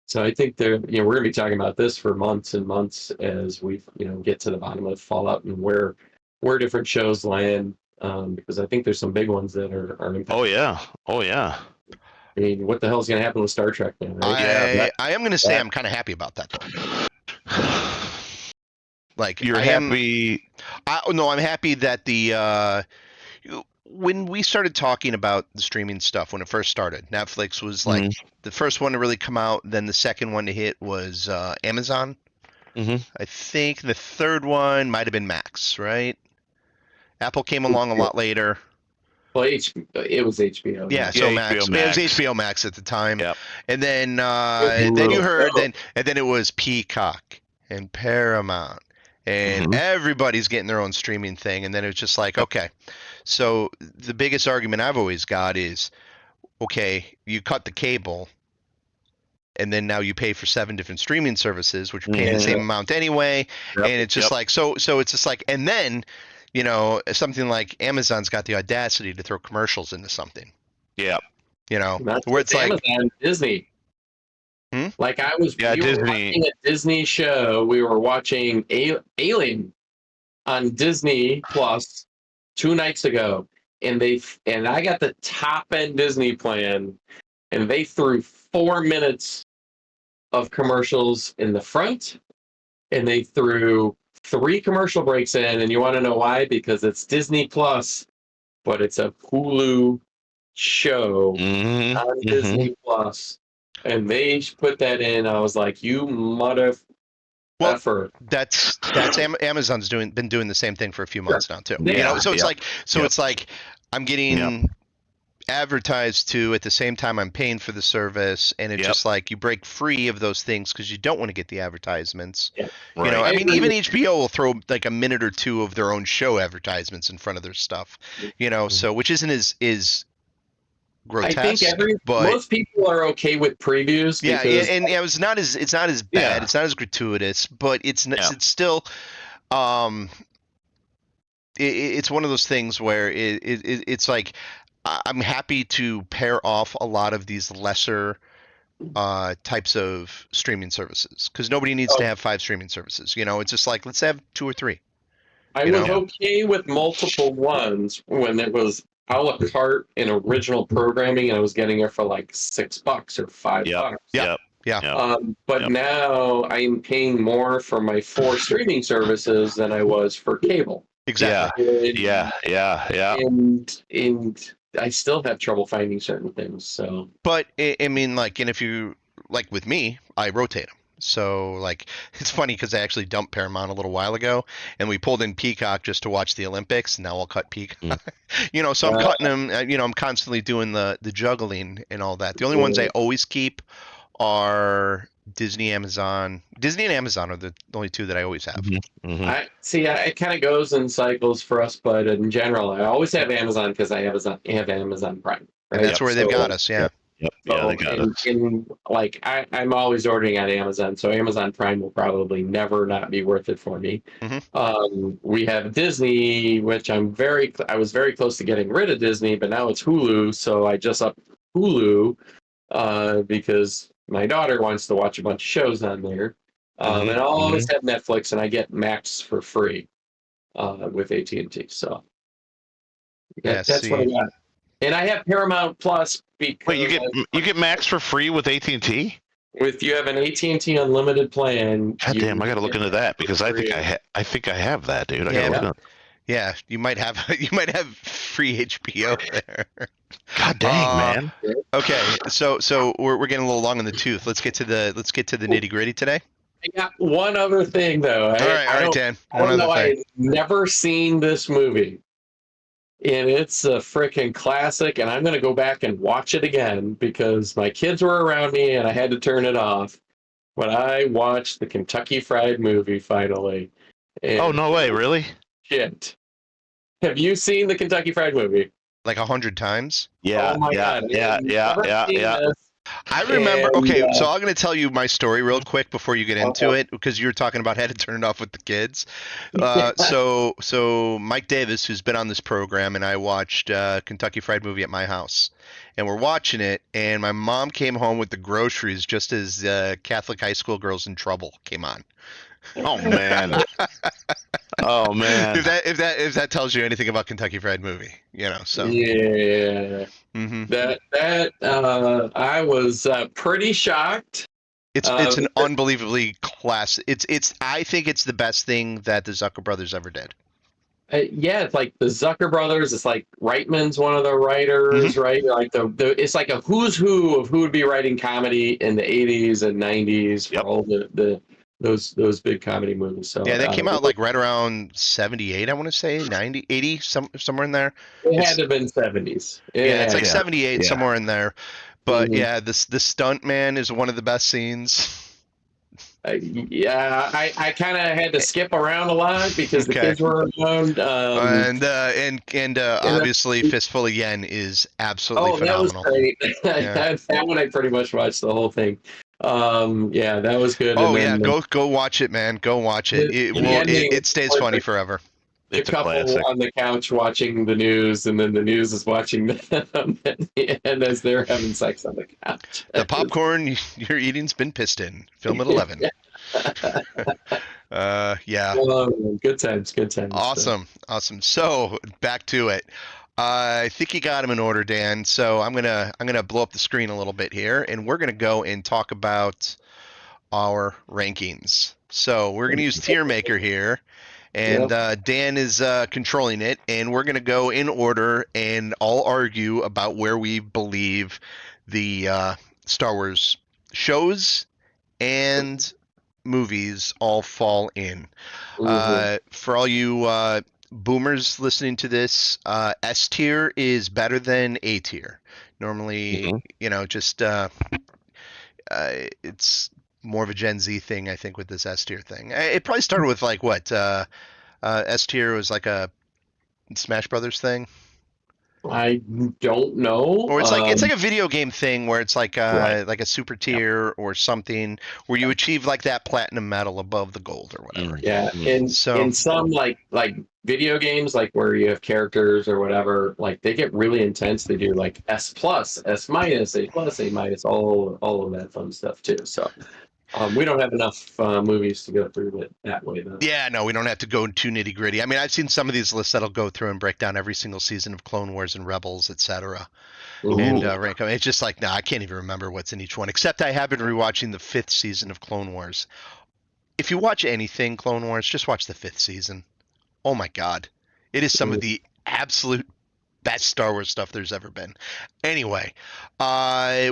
S3: So I think we're going to be talking about this for months and months as we get to the bottom of Fallout and where different shows land, because I think there's some big ones that are impacted.
S1: Oh yeah.
S3: I mean, what the hell is going to happen with Star Trek now? Right?
S2: I am going to say I'm kind of happy about that though. Like
S1: you're happy.
S2: I'm happy that when we started talking about the streaming stuff when it first started, Netflix was like the first one to really come out. Then the second one to hit was Amazon.
S1: Mm-hmm.
S2: I think the third one might have been Max, right? Apple came along a lot later.
S3: Well, it was HBO.
S2: Yeah, so Max. It was HBO Max at the time.
S1: Yep.
S2: And then you heard and then it was Peacock and Paramount. And everybody's getting their own streaming thing. And then it was just like, okay. So the biggest argument I've always got is, okay, you cut the cable, and then now you pay for 7 different streaming services, which are paying the same amount anyway. Yep. And it's just like, so it's just like, and then, something like Amazon's got the audacity to throw commercials into something.
S1: Yeah.
S2: Where it's like
S3: Amazon, Disney. Like we
S1: Disney.
S3: were watching a Disney show. We were watching Alien on Disney Plus 2 nights ago, and I got the top end Disney plan, and they threw 4 minutes of commercials in the front, and they threw 3 commercial breaks in. And you want to know why? Because it's Disney Plus, but it's a Hulu show on Disney Plus. And they put that in. I was like, "You mother effer!"
S2: That's Amazon's been doing the same thing for a few months now too. So it's it's like I'm getting advertised to at the same time I'm paying for the service, and it's just like you break free of those things because you don't want to get the advertisements.
S3: Yeah.
S1: Right.
S2: I mean, even HBO will throw like a minute or two of their own show advertisements in front of their stuff. So which isn't as grotesque.
S3: I think most people are okay with previews.
S2: Yeah, and it's not as bad. Yeah. It's not as gratuitous, but it's still, it's one of those things where it's like I'm happy to pair off a lot of these lesser types of streaming services because nobody needs to have 5 streaming services. It's just like let's have 2 or 3.
S3: I was okay with multiple ones when it was a la carte in original programming, and I was getting it for like $6 or $5. But now I'm paying more for my 4 streaming services than I was for cable.
S2: Exactly.
S1: Yeah.
S3: And I still have trouble finding certain things. So,
S2: but I mean, like, and if you like with me, I rotate them. So like it's funny because I actually dumped Paramount a little while ago, and we pulled in Peacock just to watch the Olympics. Now I'll cut Peacock. So I'm cutting them. I'm constantly doing the juggling and all that. The only ones I always keep are Disney, Amazon. Disney and Amazon are the only two that I always have.
S3: I see. It kind of goes in cycles for us, but in general, I always have Amazon because I have Amazon Prime,
S2: And
S3: right?
S2: that's where they've got us. Yeah.
S1: Yep. Yeah, they got it.
S3: I'm always ordering on Amazon, so Amazon Prime will probably never not be worth it for me. We have Disney, which I was very close to getting rid of Disney, but now it's Hulu, so I just up Hulu because my daughter wants to watch a bunch of shows on there. And I'll always have Netflix, and I get Max for free with AT&T. So that's what I got. And I have Paramount Plus because
S1: Wait, you get Max for free with AT&T?
S3: if you have an AT&T unlimited plan,
S1: God damn, I got to look into that because I think I have that, dude.
S2: Yeah, you might have free HBO there.
S1: God dang, man.
S2: Okay, so we're getting a little long in the tooth. Let's get to the nitty gritty today.
S3: I got one other thing though.
S2: All right, Dan. One other thing.
S3: I've never seen this movie, and it's a freaking classic. And I'm going to go back and watch it again because my kids were around me and I had to turn it off. But I watched the Kentucky Fried Movie finally. And
S1: oh no way, really?
S3: Shit. Have you seen the Kentucky Fried Movie?
S2: Like 100 times?
S1: Yeah,
S3: oh my God.
S1: yeah.
S2: I remember. Okay, so I'm going to tell you my story real quick before you get into it, because you were talking about had to turn it off with the kids. So Mike Davis, who's been on this program, and I watched Kentucky Fried Movie at my house, and we're watching it, and my mom came home with the groceries just as Catholic High School Girls in Trouble came on.
S1: Oh man. Oh man.
S2: If that tells you anything about Kentucky Fried Movie, so
S3: yeah. I was pretty shocked.
S2: It's an unbelievably class. I think it's the best thing that the Zucker brothers ever did.
S3: Yeah, it's like the Zucker brothers. It's like Reitman's one of the writers, right? Like it's like a who's who of who would be writing comedy in the 80s and 90s for all those big comedy movies. So
S2: yeah, they came out like right around 78, I want to say 90, 80, somewhere in there.
S3: It had to have been 70s.
S2: It's like 78, somewhere in there. But yeah, the stunt man is one of the best scenes.
S3: I kind of had to skip around a lot because the kids were around.
S2: And obviously Fistful of Yen is absolutely phenomenal.
S3: That was great. That one I pretty much watched the whole thing. That was good.
S2: Oh yeah, go watch it, man. Go watch it. It stays funny forever.
S3: It's a couple on the couch watching the news, and then the news is watching them and as they're having sex on the couch.
S2: The popcorn you're eating's been pissed in. Film at 11. Yeah.
S3: Good times.
S2: Awesome. So back to it. I think you got them in order, Dan. So I'm gonna blow up the screen a little bit here, and we're gonna go and talk about our rankings. So we're gonna use Tier Maker here, and Dan is controlling it, and we're gonna go in order and all argue about where we believe the Star Wars shows and movies all fall in. For all you boomers listening to this, S tier is better than A tier. Normally, just it's more of a Gen Z thing, I think, with this S tier thing. It probably started with like what S tier was like a Smash Brothers thing.
S3: I don't know.
S2: Or it's like a video game thing where it's like like a super tier or something where you achieve like that platinum medal above the gold or whatever.
S3: Yeah, in some like video games, like where you have characters or whatever, like they get really intense. They do like S plus, S minus, A plus, A minus, all of that fun stuff too. So. We don't have enough movies to go through it that way, though.
S2: Yeah, no, we don't have to go too nitty gritty. I mean, I've seen some of these lists that'll go through and break down every single season of Clone Wars and Rebels, etc. And rank them. It's just like, I can't even remember what's in each one. Except I have been rewatching the 5th season of Clone Wars. If you watch anything Clone Wars, just watch the 5th season. Oh my God, it is some of the absolute best Star Wars stuff there's ever been. Anyway,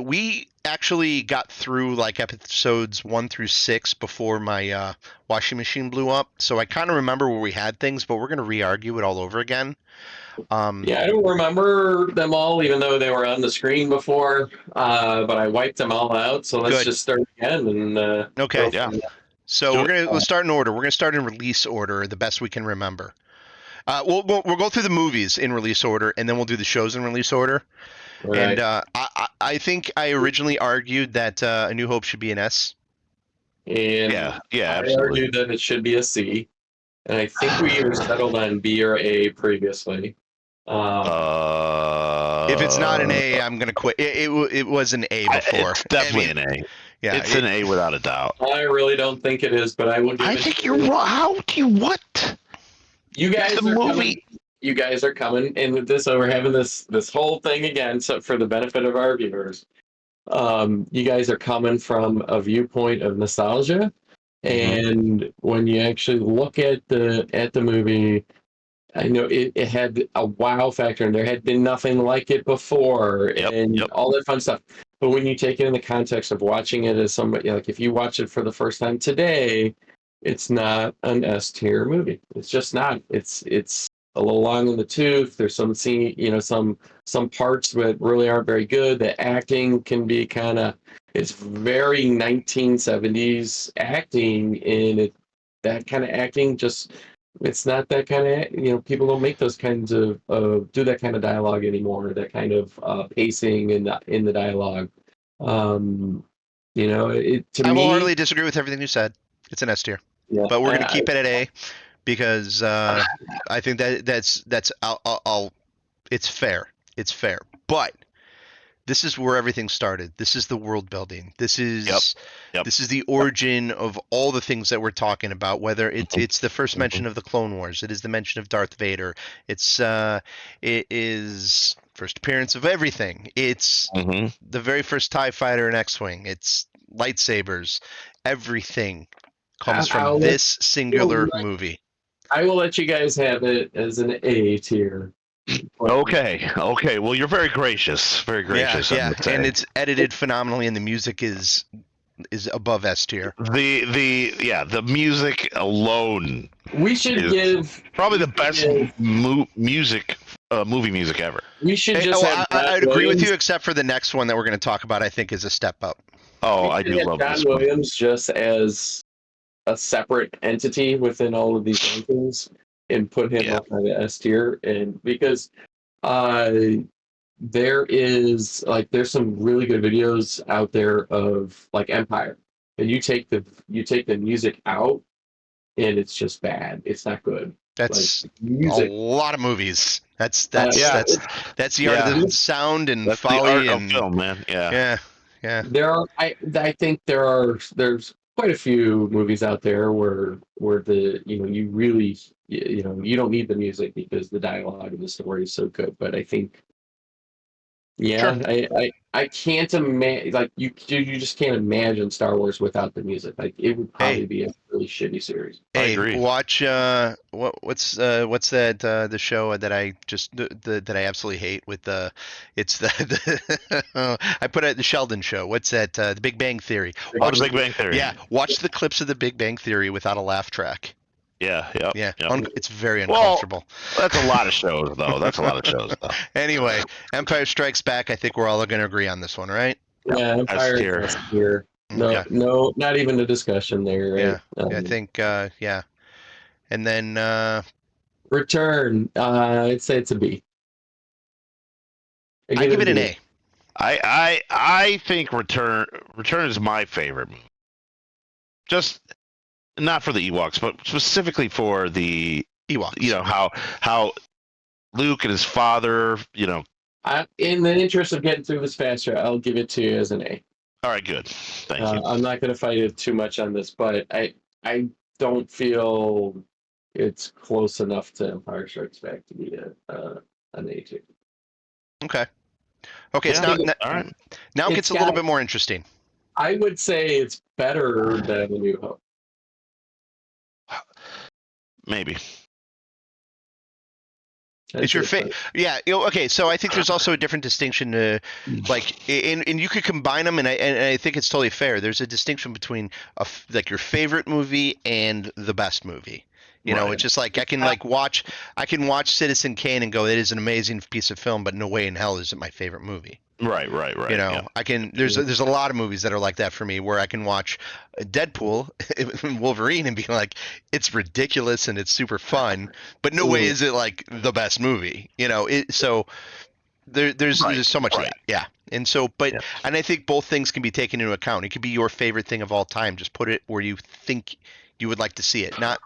S2: we actually got through like episodes 1 through 6 before my washing machine blew up, so I kind of remember where we had things, but we're going to re-argue it all over again.
S3: Yeah, I don't remember them all, even though they were on the screen before. But I wiped them all out. So let's
S2: Good.
S3: just start again and
S2: Okay.
S1: Yeah.
S2: So we'll start in order. We're gonna start in release order, the best we can remember. We'll go through the movies in release order, and then we'll do the shows in release order.
S3: Right.
S2: And I think I originally argued that A New Hope should be an S.
S3: And
S1: Yeah,
S3: I
S1: absolutely.
S3: argued that it should be a C. And I think we either settled on B or A previously.
S2: If it's not an A, I'm gonna quit. It was an A before.
S1: It's definitely an A.
S2: Yeah,
S1: It's an A without a doubt.
S3: I really don't think it is, but I will give
S1: I
S3: it
S1: think
S3: to
S1: you're wrong. How do you what?
S3: You guys
S1: It's the
S3: are
S1: movie.
S3: coming. You guys are coming, and with this, we're having this whole thing again. So for the benefit of our viewers, you guys are coming from a viewpoint of nostalgia, and when you actually look at the movie, I know it had a wow factor, and there had been nothing like it before, and all that fun stuff. But when you take it in the context of watching it as somebody, like if you watch it for the first time today, it's not an S tier movie. It's just not. It's a little long in the tooth. There's some scene, some parts that really aren't very good. The acting can be kind of. It's very 1970s acting, and that kind of acting just. It's not that kind of, people don't make those kinds of, do that kind of dialogue anymore, that kind of pacing in the dialogue. To
S2: I
S3: me,
S2: wholeheartedly disagree with everything you said. It's an S tier, but we're gonna keep it at A because I think that's it's fair. It's fair, but this is where everything started. This is the world building. This is this is the origin of all the things that we're talking about. Whether it's the first mention of the Clone Wars, it is the mention of Darth Vader. It is first appearance of everything. It's the very first TIE fighter and X-wing. It's lightsabers. Everything comes from this singular movie.
S3: I will let you guys have it as an A tier.
S1: Okay. Well, you're very gracious. Very gracious.
S2: Yeah, and it's edited phenomenally, and the music is above S tier.
S1: The music alone.
S3: We should give
S1: probably the best movie music ever.
S3: We should just have.
S2: I'd agree with you, except for the next one that we're going to talk about. I think is a step up.
S1: Oh, I do love
S3: John
S1: this
S3: Williams just as a separate entity within all of these rankings, and put him up on the S tier, and because there's some really good videos out there of like Empire, and you take the music out, and it's just bad. It's not good.
S2: That's a lot of movies. That's the art of the sound and
S1: that's
S2: folly
S1: the art
S2: and
S1: of film, man. Yeah.
S3: I think there's quite a few movies out there where you really you don't need the music because the dialogue and the story is so good. But I think I can't imagine, like you just can't imagine Star Wars without the music. Like it would probably be a really shitty series.
S1: I agree.
S2: Watch what's that the show that I just that I absolutely hate with the I put it the Sheldon Show. What's that? The Big Bang Theory.
S1: Watch the Big Bang Theory.
S2: Yeah, watch the clips of the Big Bang Theory without a laugh track.
S1: Yeah.
S2: It's very uncomfortable.
S1: Well, that's a lot of shows, though.
S2: Anyway, Empire Strikes Back. I think we're all going to agree on this one, right?
S3: Yeah, Empire is here. No, not even a discussion there. Right?
S2: Yeah, I think and then
S3: Return. I'd say it's a B.
S2: I give it an A.
S1: I think Return is my favorite movie. Just not for the Ewoks, but specifically for the
S2: Ewoks.
S1: How Luke and his father,
S3: in the interest of getting through this faster, I'll give it to you as an A.
S1: All right, good. Thank you.
S3: I'm not going to fight it too much on this, but I don't feel it's close enough to Empire Strikes Back to be an A tier.
S2: Okay. Now it gets a little bit more interesting.
S3: I would say it's better than A New Hope.
S1: Maybe.
S2: It's your favorite. Yeah. Okay. So I think there's also a different distinction and you could combine them, and I think it's totally fair. There's a distinction between your favorite movie and the best movie. You know,
S1: Right.
S2: it's just like I can watch Citizen Kane and go, it is an amazing piece of film, but no way in hell is it my favorite movie.
S1: Right.
S2: You know,
S1: Yeah.
S2: I can. There's a lot of movies that are like that for me, where I can watch Deadpool, Wolverine, and be like, it's ridiculous and it's super fun, but no way is it like the best movie. You know, so there's so much of
S1: Right.
S2: that. Yeah, and so
S1: Yeah.
S2: and I think both things can be taken into account. It could be your favorite thing of all time. Just put it where you think you would like to see it. Not,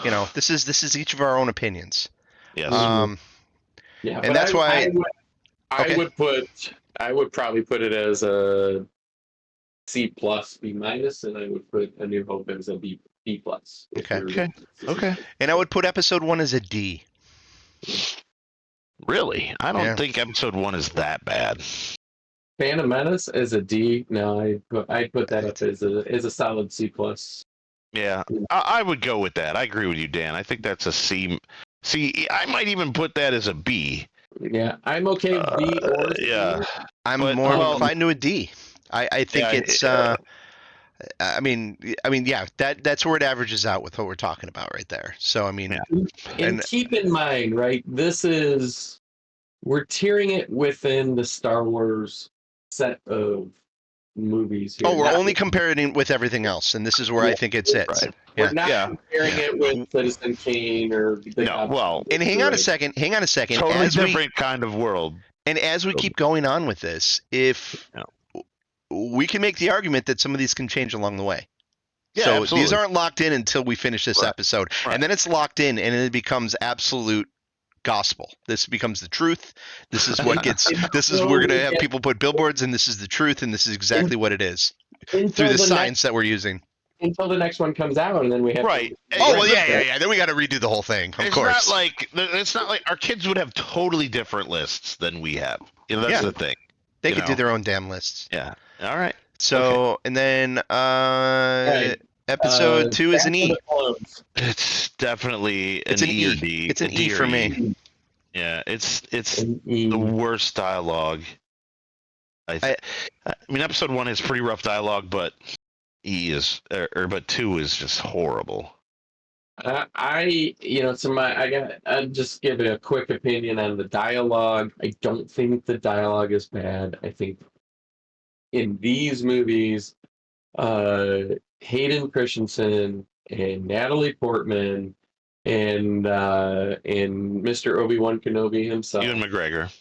S2: you know, this is each of our own opinions.
S1: Yes.
S3: Yeah,
S2: And
S3: but
S2: that's why.
S3: I
S2: Okay.
S3: would probably put it as a C plus, B minus, and I would put A New Hope as a B plus.
S2: Okay.
S1: Okay.
S2: And I would put episode 1 as a D.
S1: Really? I don't
S2: Yeah.
S1: think episode 1 is that bad.
S3: Phantom Menace as a D. No, I'd put that up as a solid C plus.
S1: Yeah, I would go with that. I agree with you, Dan. I think that's a C. See, I might even put that as a B.
S3: Yeah, I'm okay with B or C.
S1: Yeah.
S2: I'm
S1: But,
S2: more
S1: well,
S2: inclined to a D. I think
S1: Yeah,
S2: it's. I mean, yeah. That's where it averages out with what we're talking about right there. So I mean,
S1: Yeah.
S3: And keep in mind, right? We're tiering it within the Star Wars set of movies here.
S2: oh, we're
S3: Not-
S2: only comparing it with everything else, and this is where I think it sits.
S1: Right.
S2: Yeah.
S3: We're not
S1: Yeah.
S3: comparing it with Citizen Kane or the
S1: No, well,
S2: And hang on a
S3: Right.
S2: second.
S1: totally
S2: As
S1: different kind of world.
S2: we keep going on with this, if
S1: Yeah.
S2: we can make the argument that some of these can change along the way.
S1: Yeah,
S2: So
S1: absolutely.
S2: these aren't locked in until we finish this
S1: Right.
S2: episode,
S1: Right.
S2: and then it's locked in, and it becomes absolute gospel. This becomes the truth. This is what gets. This is we're gonna have people put billboards, and this is the truth, and this is exactly what it is through the science that we're using.
S3: Until the next one comes out, and then we have
S1: Right.
S2: Oh well, yeah. Then we got to redo the whole thing, of course.
S1: It's not like our kids would have totally different lists than we have. You know, that's
S2: Yeah.
S1: the thing.
S2: They
S1: you
S2: could do
S1: know.
S2: their own damn lists.
S1: Yeah. All right.
S2: So and then
S3: Right.
S2: episode 2 is an E.
S1: It's definitely
S2: It's an
S1: E or
S2: E.
S1: D.
S2: It's an
S1: A D
S2: E
S1: or
S2: for me.
S1: Yeah, it's
S3: E.
S1: the worst dialogue. I mean, episode 1 is pretty rough dialogue, but but 2 is just horrible.
S3: I I'll just give a quick opinion on the dialogue. I don't think the dialogue is bad. I think in these movies, Hayden Christensen and Natalie Portman and Mr. Obi-Wan Kenobi himself,
S1: Ewan McGregor.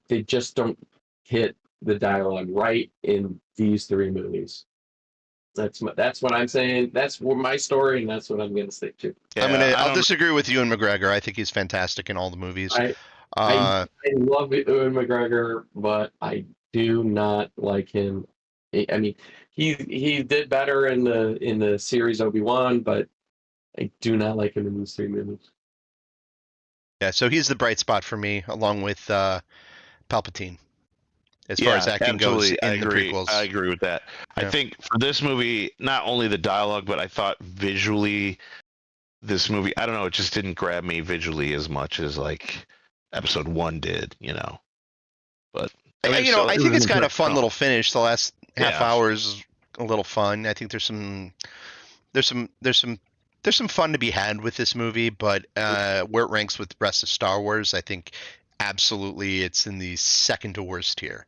S3: they just don't hit the dialogue right in these three movies. That's what I'm saying. That's my story, and that's what I'm going to stick to.
S1: Yeah,
S2: I'll disagree with Ewan McGregor. I think he's fantastic in all the movies.
S3: I love Ewan McGregor, but I do not like him. I mean, he did better in the series Obi-Wan, but I do not like him in these three movies.
S2: Yeah, so he's the bright spot for me, along with Palpatine, as far as acting goes in the prequels.
S1: I agree with that.
S2: Yeah.
S1: I think for this movie, not only the dialogue, but I thought visually, this movie, I don't know, it just didn't grab me visually as much as like episode 1 did, you know. But
S2: I think it's got a fun little finish. The last half hour is a little fun. I think there's some fun to be had with this movie, but where it ranks with the rest of Star Wars, I think absolutely it's in the second to worst tier.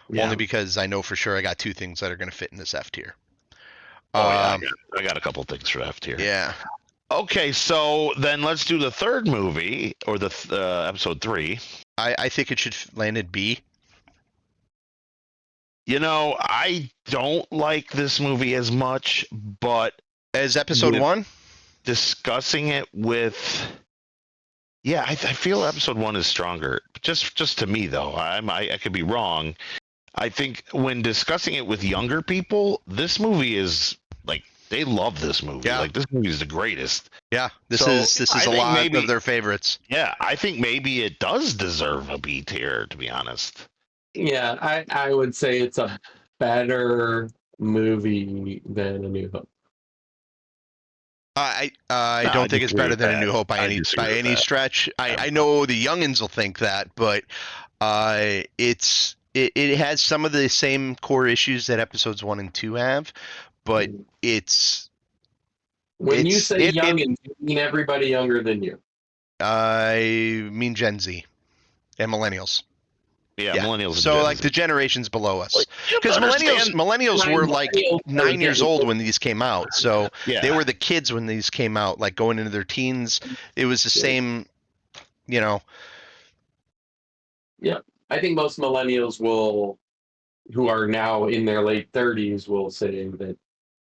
S3: Yeah.
S2: Only because I know for sure I got two things that are going to fit in this F tier.
S1: I got a couple things for F tier.
S2: Yeah.
S1: Okay, so then let's do the third movie, or the episode 3.
S2: I think it should land at B.
S1: You know, I don't like this movie as much, but
S2: As episode 1?
S1: discussing it with, I feel episode 1 is stronger. Just to me though, I could be wrong. I think when discussing it with younger people, this movie is like, they love this movie.
S2: Yeah.
S1: Like, this movie is the greatest.
S2: Yeah, this
S1: So,
S2: is
S1: I
S2: a
S1: think
S2: lot
S1: maybe-
S2: of their favorites.
S1: Yeah, I think maybe it does deserve a B tier, to be honest.
S3: Yeah, I would say it's a better movie than A New Hope.
S2: I
S1: No,
S2: don't
S1: I
S2: think it's
S1: disagree
S2: better
S1: with
S2: than A
S1: that.
S2: New Hope by
S1: I
S2: any
S1: disagree with that.
S2: stretch. I know the youngins will think that, but it has some of the same core issues that episodes 1 and 2 have, but it's
S3: When you
S2: It's
S3: say youngins, you mean everybody younger than you.
S2: I mean Gen Z and millennials.
S1: Yeah, millennials.
S2: So
S1: and
S2: like
S1: Gen
S2: the
S1: Z.
S2: generations below us,
S1: Well, you have to
S2: because
S1: understand.
S2: millennials were like
S3: Millennials are
S2: 9 years
S3: getting
S2: old when these came out. So
S1: Yeah,
S2: they were the kids when these came out, like going into their teens. It was the same, you know.
S3: Yeah, I think most millennials who are now in their late 30s, will say that,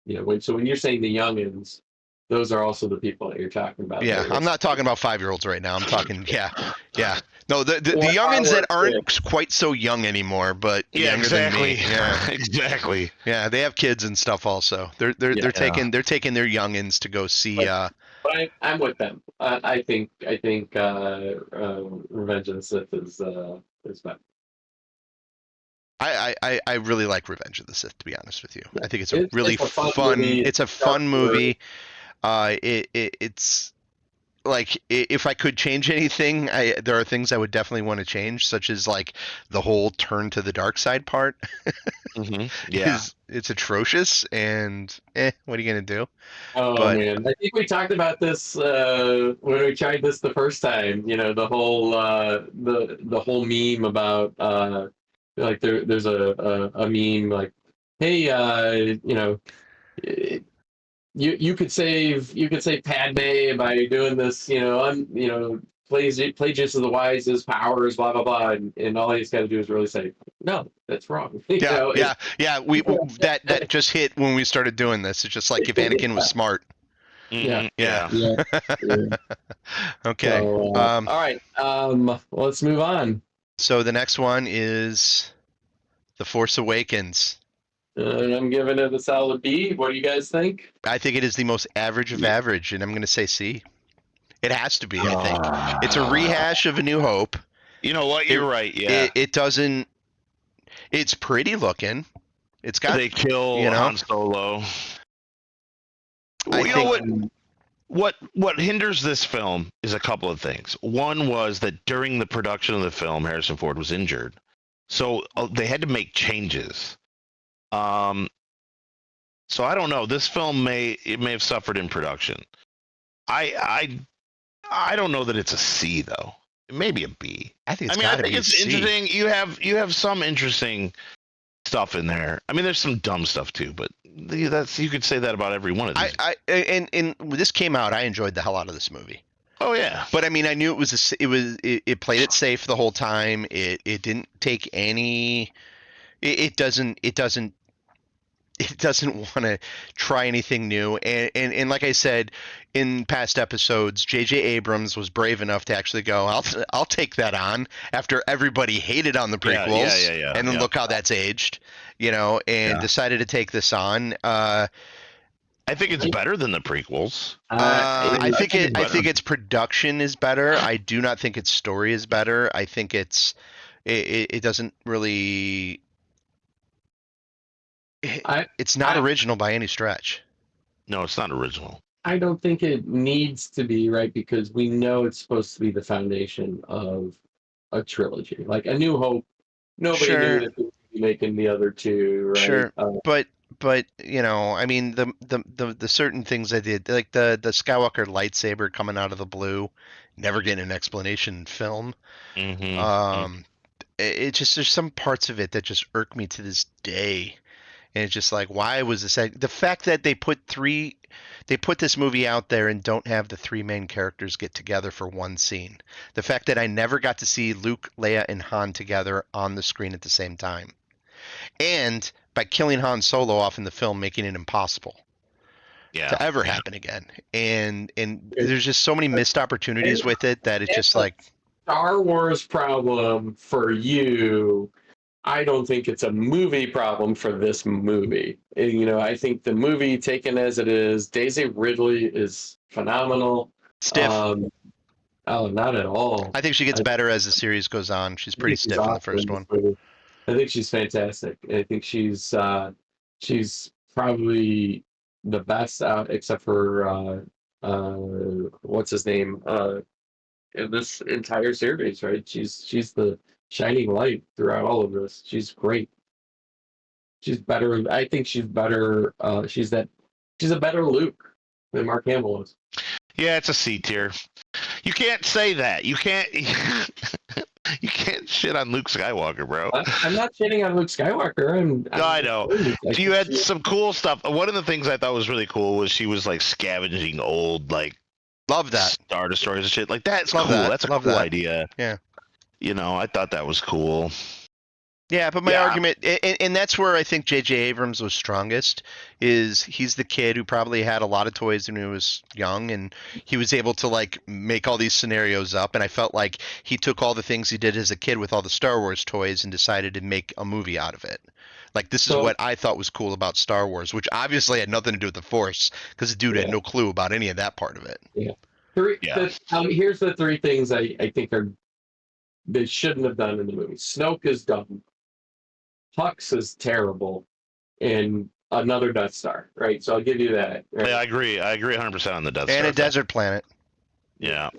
S3: when you're saying the youngins, those are also the people that you're talking about.
S2: Yeah,
S3: There.
S2: I'm not talking about 5-year-olds right now. I'm talking, yeah. No, the
S3: Or
S2: youngins that
S3: our
S2: aren't quite so young anymore, but
S1: yeah,
S2: younger than me.
S1: exactly.
S2: Yeah,
S1: Exactly.
S2: yeah. They have kids and stuff also. They're
S3: Yeah.
S2: taking their youngins to go see.
S3: But I'm with them. I think Revenge of the Sith is better.
S2: I really like Revenge of the Sith, to be honest with you. I think it's a really
S3: It's a fun
S2: fun.
S3: movie.
S2: It's a fun movie. It's like if I could change anything, there are things I would definitely want to change, such as like the whole turn to the dark side part.
S1: Yeah.
S2: It's atrocious, and what are you gonna do?
S3: Oh
S2: But
S3: man, I think we talked about this when we tried this the first time. The whole the whole meme about like there's a meme like, hey, you could save Padme by doing this, plays of the wisest powers, blah blah blah, and all he's got to do is really say, no, that's wrong.
S2: yeah. We that just hit when we started doing this. It's just like if Anakin was smart.
S3: Yeah.
S2: Yeah.
S3: Yeah. Yeah.
S2: Okay.
S3: So, all right, let's move on.
S2: So the next one is The Force Awakens.
S3: I'm giving it a solid B. What do you guys think?
S2: I think it is the most average of average, and I'm going to say C. It has to be, I think. It's a rehash of A New Hope.
S1: You know what? You're right. Yeah.
S2: It doesn't. It's pretty looking. It's got.
S1: They kill Han Solo. Well, you know what hinders this film is a couple of things. One was that during the production of the film, Harrison Ford was injured, so they had to make changes. So I don't know. This film may have suffered in production. I don't know that it's a C though. It may be a B.
S2: I think it's
S1: I
S2: gotta
S1: think
S2: be a
S1: it's
S2: C.
S1: interesting. You have some interesting stuff in there. I mean, there's some dumb stuff too, but that's you could say that about every one of these.
S2: And when this came out, I enjoyed the hell out of this movie.
S1: Oh yeah.
S2: But I mean, I knew it played it safe the whole time. It didn't take any. It doesn't want to try anything new. And like I said in past episodes, J.J. Abrams was brave enough to actually go, I'll take that on after everybody hated on the prequels.
S1: Yeah.
S2: And then look how that's aged, and decided to take this on.
S1: I think it's better than the prequels.
S2: I think its production is better. I do not think its story is better. I think it doesn't really. It's not original by any stretch.
S1: No, it's not original.
S3: I don't think it needs to be, right, because we know it's supposed to be the foundation of a trilogy. Like A New Hope, nobody knew that they would be making the other two, right?
S2: Sure, but I mean the certain things they did, like the Skywalker lightsaber coming out of the blue, never getting an explanation in film. It just, there's some parts of it that just irk me to this day. And it's just like, why was this? The fact that they put this movie out there and don't have the three main characters get together for one scene. The fact that I never got to see Luke, Leia, and Han together on the screen at the same time. And by killing Han Solo off in the film, making it impossible to ever happen again. And there's just so many missed opportunities with it that it's just like
S3: Star Wars problem for you. I don't think it's a movie problem for this movie. I think the movie, taken as it is, Daisy Ridley is phenomenal.
S2: Stiff.
S3: Oh, not at all.
S2: I think she gets better as the series goes on. She's pretty stiff in the first one.
S3: I think she's fantastic. I think she's probably the best out, except for what's his name in this entire series, right? She's the shining light throughout all of this. She's great. She's better. I think she's better. She's a better Luke. than Mark Hamill was.
S1: Yeah, it's a C tier. You can't say that. You can't. You can't shit on Luke Skywalker, bro.
S3: I'm not shitting on Luke Skywalker.
S1: No, I know.
S3: I
S1: You had
S3: think she-
S1: some cool stuff. One of the things I thought was really cool was she was like scavenging old like
S2: Love that.
S1: Star Destroyers and shit. Like that's
S2: Love
S1: cool.
S2: that.
S1: That's a
S2: Love
S1: cool
S2: that.
S1: idea.
S2: Yeah.
S1: You know, I thought that was cool.
S2: Yeah, but my
S1: Yeah.
S2: argument, and that's where I think J.J. Abrams was strongest, is he's the kid who probably had a lot of toys when he was young, and he was able to like make all these scenarios up. And I felt like he took all the things he did as a kid with all the Star Wars toys and decided to make a movie out of it. Like this is
S3: So-
S2: what I thought was cool about Star Wars, which obviously had nothing to do with the Force, because the dude had
S3: Yeah.
S2: no clue about any of that part of it.
S3: Here's the three things I think they shouldn't have done in the movie. Snoke is dumb. Hux is terrible, and another Death Star. Right, so I'll give you that. Right?
S1: Yeah, I agree. I agree 100% on the Death Star.
S2: And a
S1: thing.
S2: desert planet.
S1: Yeah.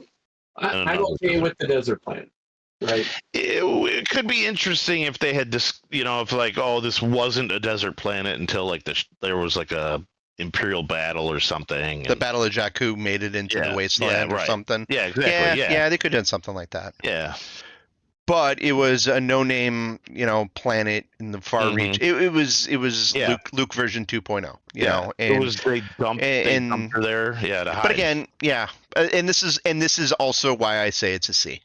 S3: I'm okay with the desert planet. Right.
S1: It could be interesting if they had this, you know, if like, oh, this wasn't a desert planet until like there was like a Imperial battle or something.
S2: The Battle of Jakku made it into the wasteland or
S1: right.
S2: something.
S1: Yeah, exactly.
S2: Yeah, they could have done something like that.
S1: Yeah.
S2: But it was a no-name, planet in the far reach. It was
S1: Yeah.
S2: Luke version 2.0, you
S1: Yeah.
S2: know. And
S1: It was they dumped her there. Yeah, to hide.
S2: but again, yeah. And this is also why I say it's a C.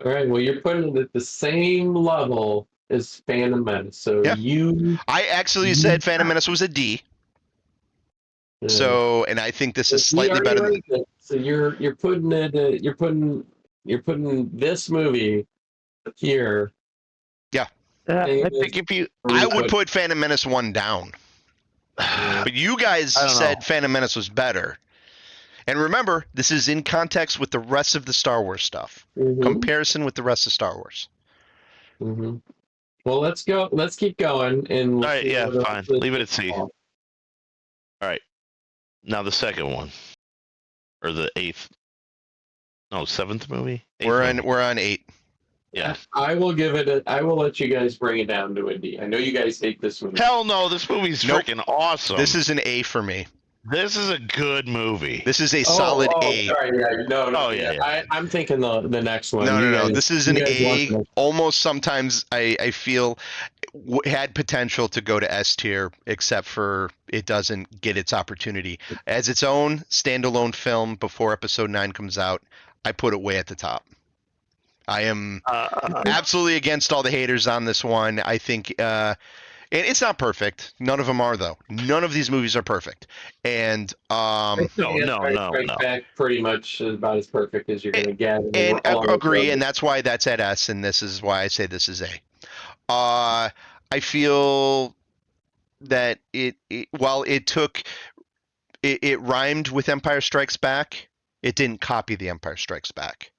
S3: All right. Well, you're putting it at the same level as Phantom Menace. So
S2: Yeah.
S3: you.
S2: I actually said Phantom Menace was a D. So, and I think this is slightly better than
S3: So you're putting it. You're putting this movie here.
S1: I think if you,
S2: I would put Phantom Menace 1 down. But you guys
S1: I don't
S2: said
S1: know.
S2: Phantom Menace was better. And remember, this is in context with the rest of the Star Wars stuff.
S3: Mhm.
S2: Comparison with the rest of Star Wars.
S3: Mhm. Well, let's go. Let's keep going. And
S1: all right, yeah,
S3: what
S1: fine.
S3: else-
S1: Leave it at C. All right. Now the second one, or the seventh movie.
S2: We're on 8.
S1: Yeah.
S3: I will give it. I will let you guys bring it down to a D. I know you guys hate this movie.
S1: Hell no, this movie's
S2: Nope.
S1: freaking awesome.
S2: This is an A for me.
S1: This is a good movie.
S2: This is a solid A.
S3: Sorry, yeah, no,
S1: Oh, yeah.
S3: I'm thinking the next one.
S2: No,
S3: You
S2: no.
S3: guys-
S2: This is
S3: you
S2: an
S3: guys
S2: A.
S3: want
S2: Almost sometimes I feel had potential to go to S tier, except for it doesn't get its opportunity. As its own standalone film before Episode 9 comes out, I put it way at the top. I am absolutely against all the haters on this one. I think and it's not perfect. None of them are, though. None of these movies are perfect. And
S1: No.
S3: Back pretty much about as perfect as you're going to get.
S2: and
S3: we're all-
S2: agree, and that's why that's at S, and this is why I say this is A. I feel that while it rhymed with Empire Strikes Back, it didn't copy the Empire Strikes Back.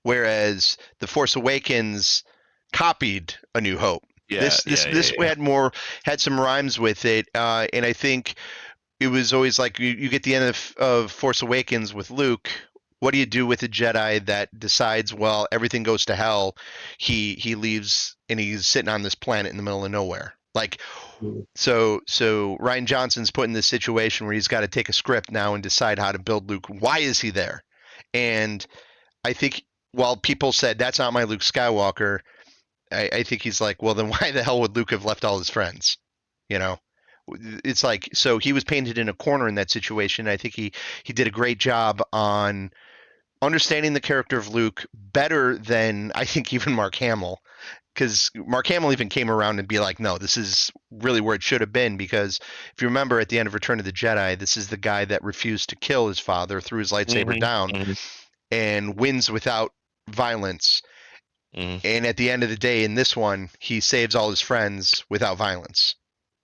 S2: Whereas The Force Awakens copied A New Hope. This had some rhymes with it, and I think it was always like you get the end of Force Awakens with Luke. What do you do with a Jedi that decides, well, everything goes to hell? He leaves and he's sitting on this planet in the middle of nowhere. Like, so Rian Johnson's put in this situation where he's got to take a script now and decide how to build Luke. Why is he there? And I think while people said that's not my Luke Skywalker, I think he's like, well, then why the hell would Luke have left all his friends? You know, it's like, so he was painted in a corner in that situation. I think he did a great job on understanding the character of Luke better than I think even Mark Hamill, because Mark Hamill even came around and be like, no, this is really where it should have been, because if you remember at the end of Return of the Jedi, this is the guy that refused to kill his father, threw his lightsaber down, and wins without violence. And at the end of the day, in this one, he saves all his friends without violence.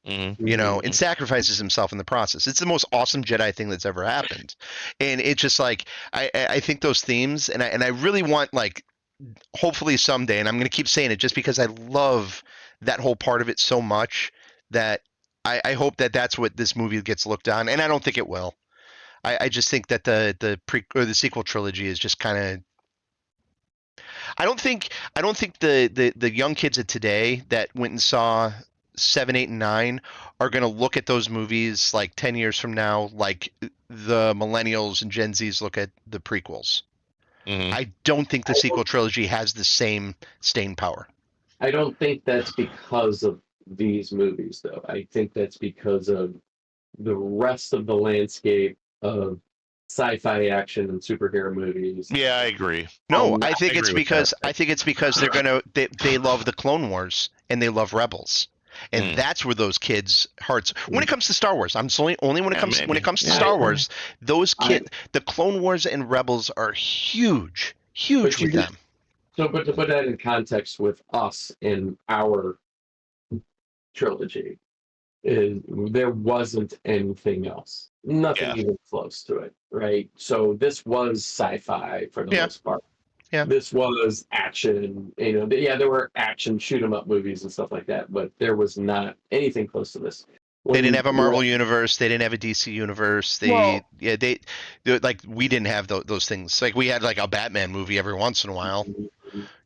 S2: You know, and sacrifices himself in the process. It's the most awesome Jedi thing that's ever happened. And it's just like, I think those themes, and I really want, like, hopefully someday, and I'm going to keep saying it just because I love that whole part of it so much, that I hope that that's what this movie gets looked on, and I don't think it will. I just think that the sequel trilogy is just kind of, I don't think the young kids of today that went and saw 7, 8, and 9 are going to look at those movies like 10 years from now, like the millennials and Gen Zs look at the prequels.
S1: Mhm.
S2: I don't think the sequel trilogy has the same staying power.
S3: I don't think that's because of these movies, though. I think that's because of the rest of the landscape of sci-fi action and superhero movies.
S1: Yeah, I agree.
S2: No,
S3: Um,
S2: I think it's
S1: agree with
S2: because
S1: that.
S2: they love the Clone Wars and they love Rebels. And
S1: Mm.
S2: that's where those kids' hearts. When it comes to Star Wars, I'm only when it
S1: Yeah,
S2: comes
S1: maybe.
S2: to
S1: Yeah.
S2: Star Wars, those
S3: I-
S2: kids, the Clone Wars and Rebels are huge
S3: But you
S2: with them.
S3: So, but to put that in context with us in our trilogy, is there wasn't anything else, nothing
S1: Yeah.
S3: even close to it, right? So this was sci-fi for the
S2: Yeah.
S3: most part.
S2: Yeah.
S3: This was action, yeah, there were action shoot 'em up movies and stuff like that, but there was not anything close to this.
S2: They didn't have a Marvel universe. They didn't have a DC universe. They like we didn't have those things. Like we had like a Batman movie every once in a while.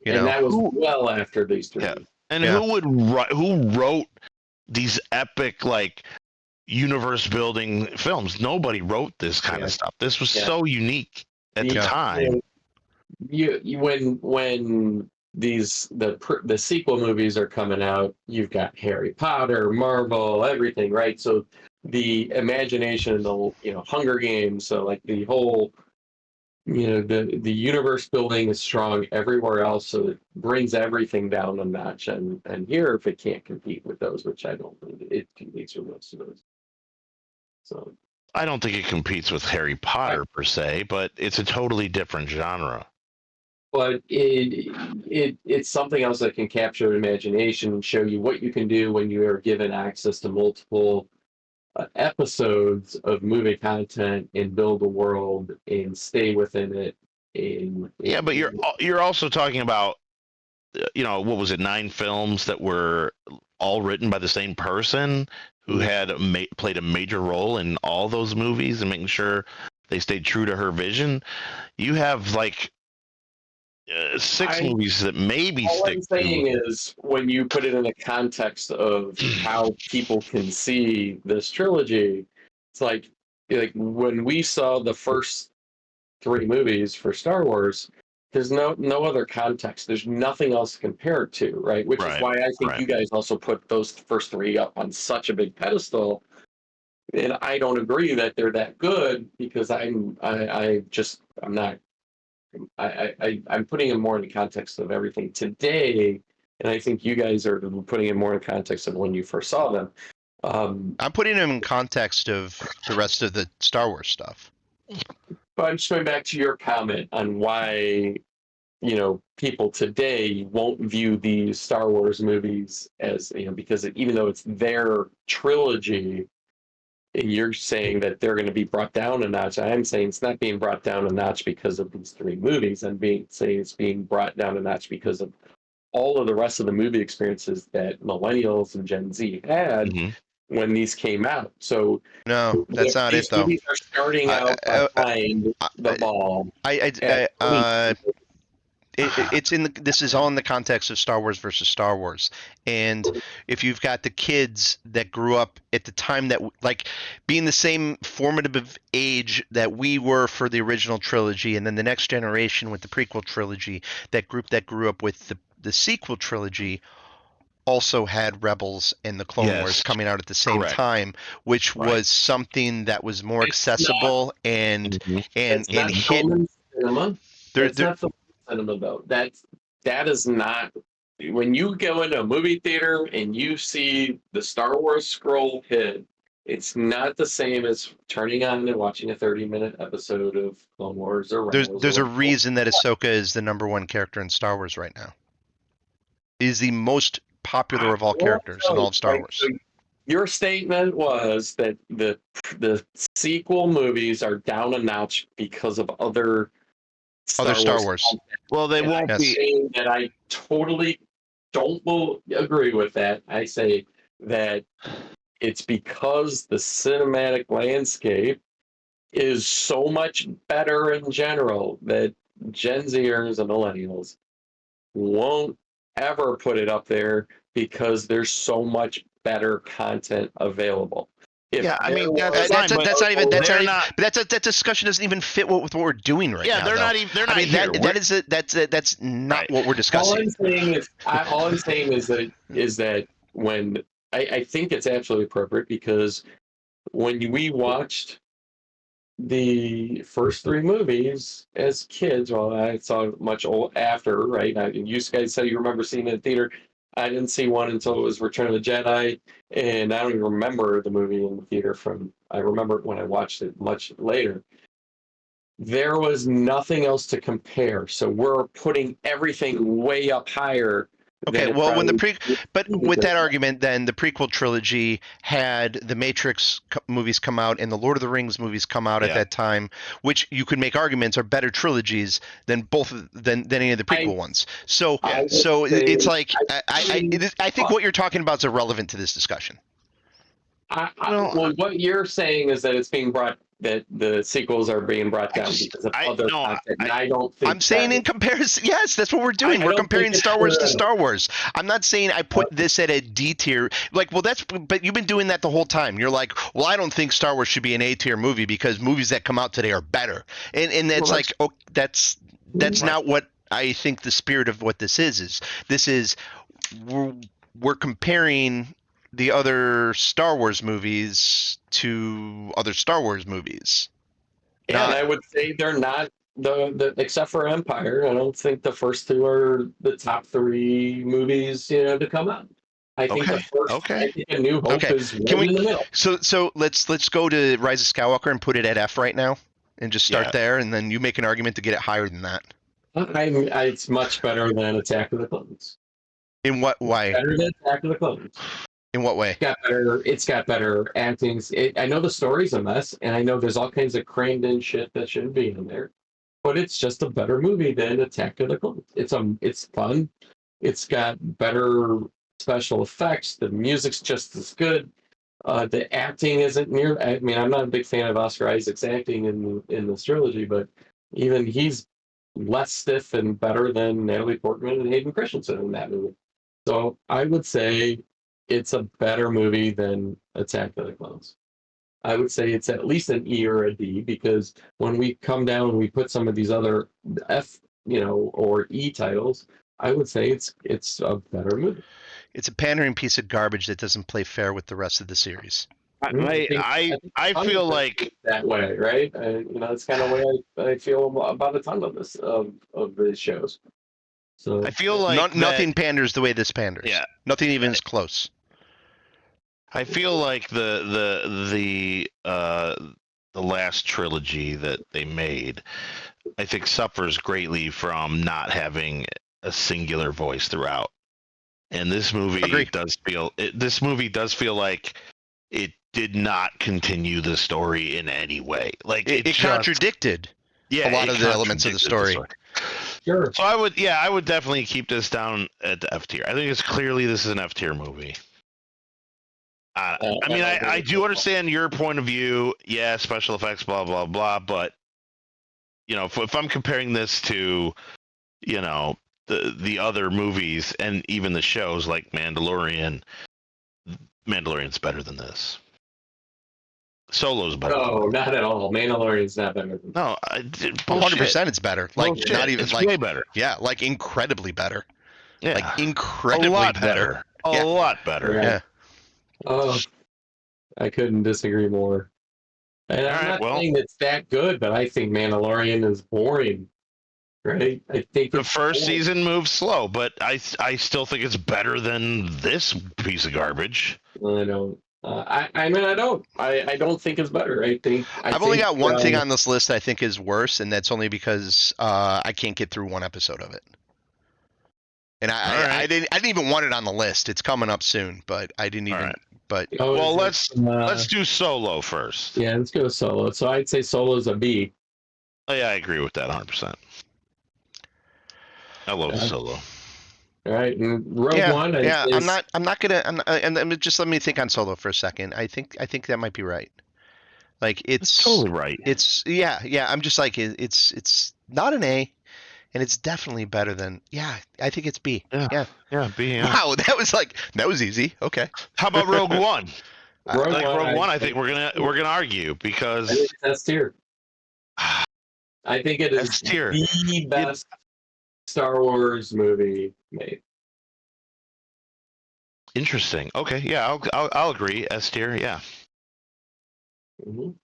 S3: And that was well after these three.
S1: Yeah. And
S2: Yeah.
S1: who wrote these epic like universe building films? Nobody wrote this kind
S3: Yeah.
S1: of stuff. This was
S3: Yeah.
S1: so unique at the
S2: Yeah.
S1: time.
S3: You when the sequel movies are coming out, you've got Harry Potter, Marvel, everything, right? So the imagination, the Hunger Games, so like the whole the universe building is strong everywhere else, so it brings everything down a notch. And here, if it can't compete with those, which I don't think it competes with most of those. So
S1: I don't think it competes with Harry Potter per se, but it's a totally different genre.
S3: but it's something else that can capture imagination and show you what you can do when you are given access to multiple episodes of movie content and build a world and stay within it.
S1: Yeah, but you're also talking about what was it, 9 films that were all written by the same person who had played a major role in all those movies and making sure they stayed true to her vision. You have like 6 movies that maybe
S3: all
S1: stick
S3: I'm saying is when you put it in a context of how people can see this trilogy, it's like when we saw the first 3 movies for Star Wars, there's no other context. There's nothing else to compare it to, right? Which is
S1: Right,
S3: why I think
S1: right.
S3: you guys also put those first 3 up on such a big pedestal. And I don't agree that they're that good because I'm not. I'm putting it more in the context of everything today, and I think you guys are putting it more in context of when you first saw them.
S2: I'm putting them in context of the rest of the Star Wars stuff.
S3: But I'm just going back to your comment on why people today won't view these Star Wars movies as because even though it's their trilogy, you're saying that they're going to be brought down a notch. I'm saying it's not being brought down a notch because of these 3 movies. I'm saying it's being brought down a notch because of all of the rest of the movie experiences that millennials and Gen Z had when these came out. So
S2: no, that's not
S3: these
S2: it though.
S3: movies are starting out behind the ball.
S2: It's this is all in the context of Star Wars versus Star Wars. And if you've got the kids that grew up at the time that like being the same formative age that we were for the original trilogy, and then the next generation with the prequel trilogy, that group that grew up with the sequel trilogy also had Rebels and the Clone Wars coming out at the same time, which was something that was more accessible and hit.
S3: Cinema. That's not the cinema though. That is not when you go into a movie theater and you see the Star Wars scroll hit. It's not the same as turning on and watching a 30-minute episode of Clone Wars or Rebels.
S2: There's a reason that Ahsoka is the #1 character in Star Wars right now. Is the most popular of all characters in all of Star Wars.
S3: So your statement was that the sequel movies are down a notch because of other
S2: Star Wars.
S1: Well, they won't be.
S3: That I totally don't agree with that. I say that it's because the cinematic landscape is so much better in general that Gen Zers and millennials won't ever put it up there because there's so much better content available.
S1: Yeah, I mean,
S3: there
S1: that's
S3: was-
S1: fine, but
S2: that's not even
S1: they're not.
S2: but that discussion doesn't even fit with what we're doing right now.
S1: Yeah, they're
S2: though.
S1: not even. They're not
S2: I mean,
S1: here.
S2: that's not
S1: Right.
S2: what we're
S3: all
S2: discussing.
S3: I'm saying is that when I think it's absolutely appropriate, because when we watched the first three movies as kids, well, I saw it much after, right? You guys said you remember seeing it in theater. I didn't see one until it was Return of the Jedi, and I don't even remember the movie in the theater I remember it when I watched it much later. There was nothing else to compare, so we're putting everything way up higher.
S2: Okay,
S3: than it
S2: well,
S3: probably
S2: but with that argument, then the prequel trilogy had the Matrix movies come out and the Lord of the Rings movies come out at
S1: Yeah.
S2: that time, which you could make arguments are better trilogies than than any of the prequel ones. So
S3: I would
S2: so
S3: say-
S2: it's like I think what you're talking about is irrelevant to this discussion.
S3: Well, what you're saying is that it's being brought, that the sequels are being brought down because of other content, and I don't think
S2: I'm saying in comparison, yes, that's what we're doing.
S3: I
S2: We're
S3: don't
S2: comparing
S3: think it's
S2: Star Wars to
S3: fair.
S2: Star Wars. I'm not saying I put this at a D tier. Like, well, but you've been doing that the whole time. You're like, well, I don't think Star Wars should be an A tier movie because movies that come out today are better. And that's like, oh, that's not what I think the spirit of what this is. This is we're comparing the other Star Wars movies to other Star Wars movies.
S3: Yeah, and I would say they're not the except for Empire. I don't think the first two are the top three movies to come out. I think the first. I think A New Hope is right in the middle.
S2: So let's go to Rise of Skywalker and put it at F right now, and just start there, and then you make an argument to get it higher than that.
S3: It's much better than Attack of the Clones.
S2: In what way?
S3: Better than Attack of the Clones.
S2: In what way?
S3: It's got better acting. I know the story's a mess, and I know there's all kinds of crammed in shit that shouldn't be in there, but it's just a better movie than Attack of the Clones. It's fun. It's got better special effects. The music's just as good. The acting isn't near. I mean, I'm not a big fan of Oscar Isaac's acting in this trilogy, but even he's less stiff and better than Natalie Portman and Hayden Christensen in that movie. So I would say it's a better movie than Attack of the Clones. I would say it's at least an E or a D, because when we come down and we put some of these other F, or E titles, I would say it's a better movie.
S2: It's a pandering piece of garbage that doesn't play fair with the rest of the series.
S1: I feel like
S3: that way, right? That's kind of the way I feel about a ton of this of these shows. So
S1: I feel like
S2: nothing panders the way this panders.
S1: Yeah,
S2: nothing even is close.
S1: I feel like the last trilogy that they made, I think, suffers greatly from not having a singular voice throughout. And this movie does feel like it did not continue the story in any way. Like
S2: it contradicted a lot of the elements of the story.
S3: Sure.
S1: So I would definitely keep this down at the F tier. I think this is an F tier movie. I do understand your point of view. Yeah, special effects, blah blah blah. But if I'm comparing this to, the other movies and even the shows like Mandalorian's better than this. Solo's better.
S3: No, not at all. Mandalorian's not better than.
S1: No,
S2: 100% it's better. Like not even
S1: it's
S2: like
S1: way better.
S2: Yeah, like incredibly better.
S1: Yeah,
S2: like incredibly
S1: a lot
S2: better.
S1: A lot better.
S2: Yeah.
S3: Oh, I couldn't disagree more. And I'm not saying it's that good, but I think Mandalorian is boring. Right? I think
S1: the first season moves slow, but I still think it's better than this piece of garbage.
S3: I don't. I don't think it's better.
S2: I've only got one thing on this list I think is worse, and that's only because I can't get through one episode of it. And I didn't even want it on the list. It's coming up soon, but I didn't even.
S1: Right.
S2: But
S1: let's do Solo first.
S3: Yeah, let's go Solo. So I'd say Solo's a B.
S1: Oh yeah, I agree with that 100%. I love Solo.
S3: All right, and Rogue One.
S2: I'm not gonna. And just let me think on Solo for a second. I think that might be right. Like it's
S1: totally right.
S2: It's yeah. I'm just like it's not an A. and it's definitely better than. Yeah, I think it's B.
S1: Yeah. Yeah.
S2: Wow, that was easy. Okay.
S1: How about Rogue One?
S3: Rogue
S1: Like
S3: One,
S1: Rogue One, I think we're gonna argue
S3: I think
S1: because
S3: it's S tier. I think it is
S1: S tier.
S3: the best Star Wars movie made.
S1: Interesting. Okay, yeah, I'll agree. S tier, yeah,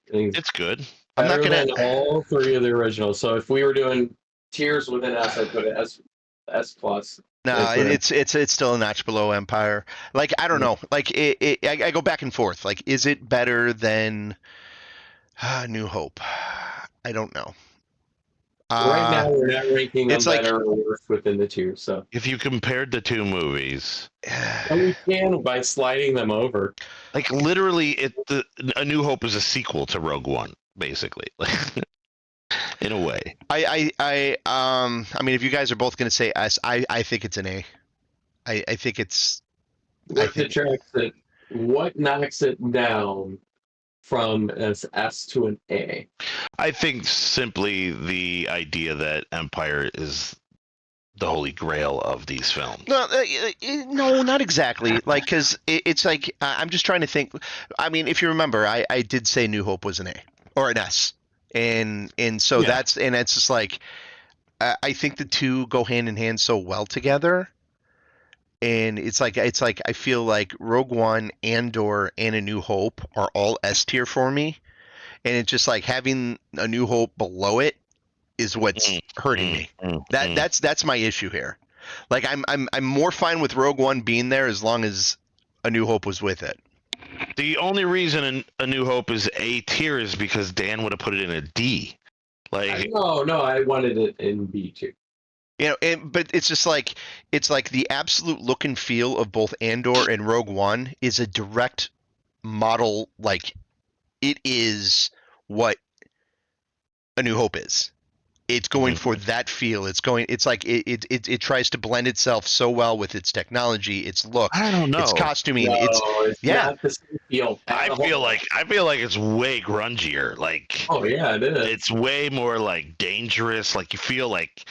S1: it's good.
S2: I'm not
S3: Better
S2: gonna.
S3: than all three of the originals. So if we were doing tiers within S, I'd put it S plus.
S2: No, it's still a notch below Empire. Like I don't know. Like I go back and forth. Like, is it better than New Hope? I don't know.
S3: Right now, we're not ranking them
S2: it's like-
S3: better or worse within the tiers. So
S1: If you compared the two movies,
S3: and we can by sliding them over.
S1: like literally, A New Hope is a sequel to Rogue One, basically, like in a way.
S2: I mean, if you guys are both gonna say S, I think it's an A. I think it's.
S3: What detracts it? What knocks it down from an S to an A?
S1: I think simply the idea that Empire is the holy grail of these films.
S2: No, not exactly. Like, because it's like I'm just trying to think. I mean, if you remember, I did say New Hope was an A or an S, and so
S1: Yeah.
S2: it's just like I think the two go hand in hand so well together. And it's like I feel like Rogue One, Andor, and A New Hope are all S tier for me, and it's just like having A New Hope below it is what's hurting me. That's my issue here. Like I'm more fine with Rogue One being there as long as A New Hope was with it.
S1: The only reason A New Hope is A tier is because Dan would have put it in a D. Like
S3: No, I wanted it in B too.
S2: You know, but it's just like the absolute look and feel of both Andor and Rogue One is a direct model. Like it is what A New Hope is. It's going for that feel. It's like it tries to blend itself so well with its technology, its look,
S1: I don't know.
S2: its costuming.
S3: No,
S2: it's
S3: not the same feel.
S1: I feel like it's way grungier. Like
S3: Oh yeah, it is.
S1: it's way more like dangerous. Like you feel like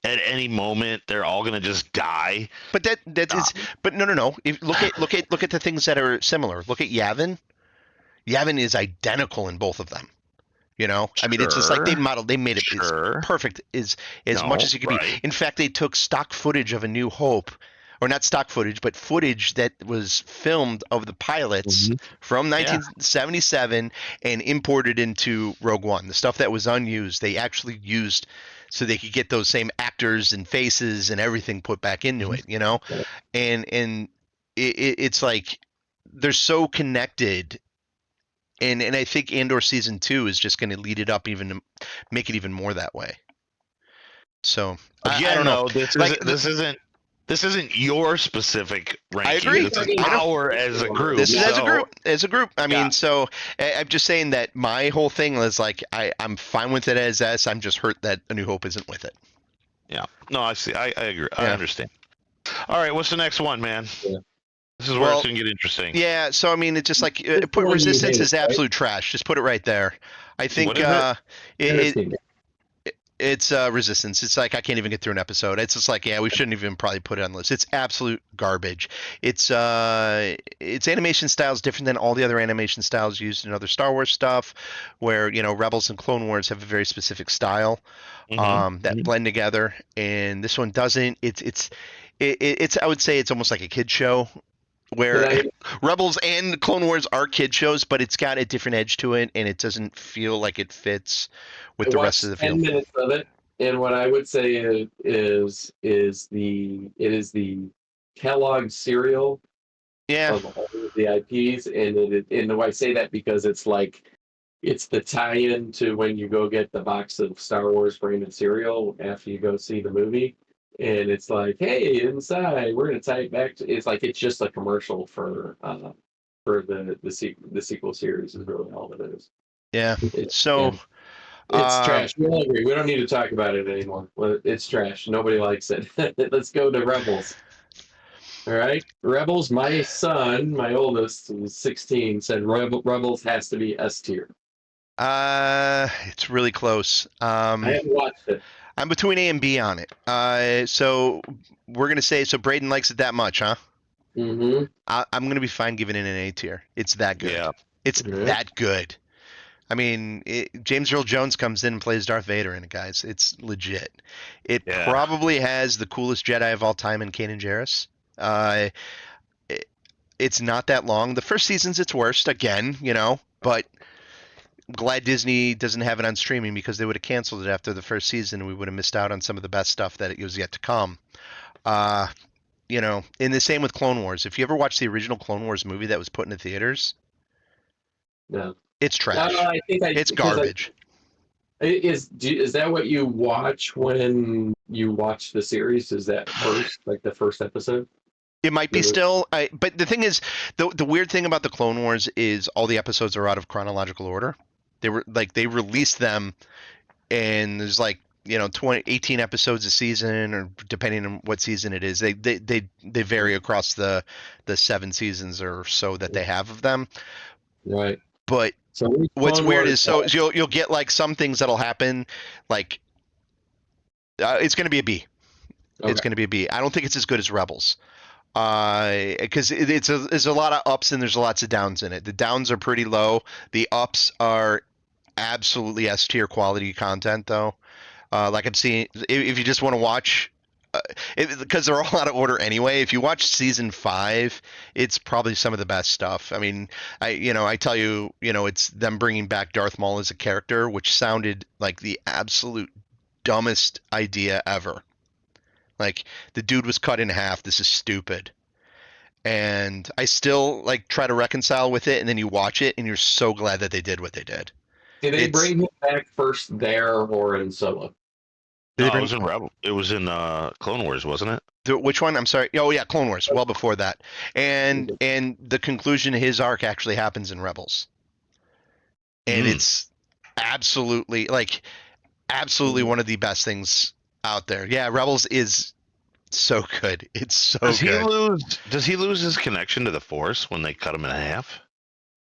S1: at any moment they're all gonna just die.
S2: But is. But no. If, look at the things that are similar. Look at Yavin. Yavin is identical in both of them. You know, I mean, it's just like they made it as perfect as much as it could be. In fact, they took stock footage of A New Hope, or not stock footage, but footage that was filmed of the pilots from 1977 and imported into Rogue One. The stuff that was unused, they actually used so they could get those same actors and faces and everything put back into it. You know, and it's like they're so connected. And I think Andor season 2 is just going to lead it up even to make it even more that way. So
S1: again,
S2: I don't know.
S1: This isn't your specific ranking.
S2: I agree.
S1: This is our as a group.
S2: This is as a group. I mean, so I'm just saying that my whole thing was like I'm fine with it as S. I'm just hurt that A New Hope isn't with it.
S1: Yeah. No, I see. I agree. I understand. All right. What's the next one, man?
S3: Yeah.
S1: This is where it's going to get interesting.
S2: Yeah, so I mean, it's just like put Resistance as absolute trash. Just put it right there. I think it's Resistance. It's like I can't even get through an episode. It's just like we shouldn't even probably put it on the list. It's absolute garbage. Its animation style is different than all the other animation styles used in other Star Wars stuff, where Rebels and Clone Wars have a very specific style that blend together, and this one doesn't. It's I would say it's almost like a kid show. Where Rebels and Clone Wars are kid shows, but it's got a different edge to it, and it doesn't feel like it fits with the rest of the film.
S3: 10 minutes of it, and what I would say is the Kellogg cereal of all of the IPs, and I say that because it's the tie-in to when you go get the box of Star Wars branded cereal after you go see the movie. And it's like, hey, inside, we're gonna tie it back to. It's like it's just a commercial for the sequel series is really all it is.
S2: Yeah.
S3: It's trash. We all agree. We don't need to talk about it anymore. It's trash. Nobody likes it. Let's go to Rebels. All right, Rebels. My son, my oldest, who's 16, said Rebels has to be S tier.
S2: It's really close.
S3: I haven't watched it.
S2: I'm between A and B on it. So we're gonna say so. Braden likes it that much, huh?
S3: Mm-hmm.
S2: I'm gonna be fine giving it an A tier. It's that good.
S1: Yeah.
S2: It's
S3: Yeah.
S2: that good. I mean, James Earl Jones comes in and plays Darth Vader in it, guys. It's legit. It
S1: Yeah.
S2: probably has the coolest Jedi of all time in Kanan Jarrus. Uh, it's not that long. The first season's its worst, again, but glad Disney doesn't have it on streaming because they would have canceled it after the first season and we would have missed out on some of the best stuff that it was yet to come. Uh, and the same with Clone Wars. If you ever watched the original Clone Wars movie that was put into theaters,
S3: No.
S2: it's trash.
S3: No, I think
S2: It's garbage.
S3: Is that what you watch when you watch the series? Is that first, like the first episode?
S2: It might be still, but the thing is, the weird thing about the Clone Wars is all the episodes are out of chronological order. They released them, and there's 18 episodes a season, or depending on what season it is. They vary across the 7 seasons or so that they have of them.
S3: Right.
S2: But
S3: So
S2: what's
S3: Clone
S2: weird
S3: Wars-
S2: is you'll get some things that'll happen, it's going to be a B.
S3: Okay.
S2: It's going to be a B. I don't think it's as good as Rebels. Because there's a lot of ups and there's lots of downs in it. The downs are pretty low. The ups are absolutely S tier quality content, though. I'm seeing, if you just want to watch, because they're all out of order anyway. If you watch season 5, it's probably some of the best stuff. I mean, I tell you, it's them bringing back Darth Maul as a character, which sounded like the absolute dumbest idea ever. Like, the dude was cut in half. This is stupid. And I still try to reconcile with it, and then you watch it and you're so glad that they did what they did.
S3: Did they bring him back first there or in Solo?
S1: No, it was in Rebel. It was in Clone Wars, wasn't it?
S2: Which one? I'm sorry. Oh yeah, Clone Wars. Well before that. And the conclusion of his arc actually happens in Rebels. And it's absolutely one of the best things out there. Yeah, Rebels is so good. It's so good.
S1: Does he lose his connection to the Force when they cut him in half?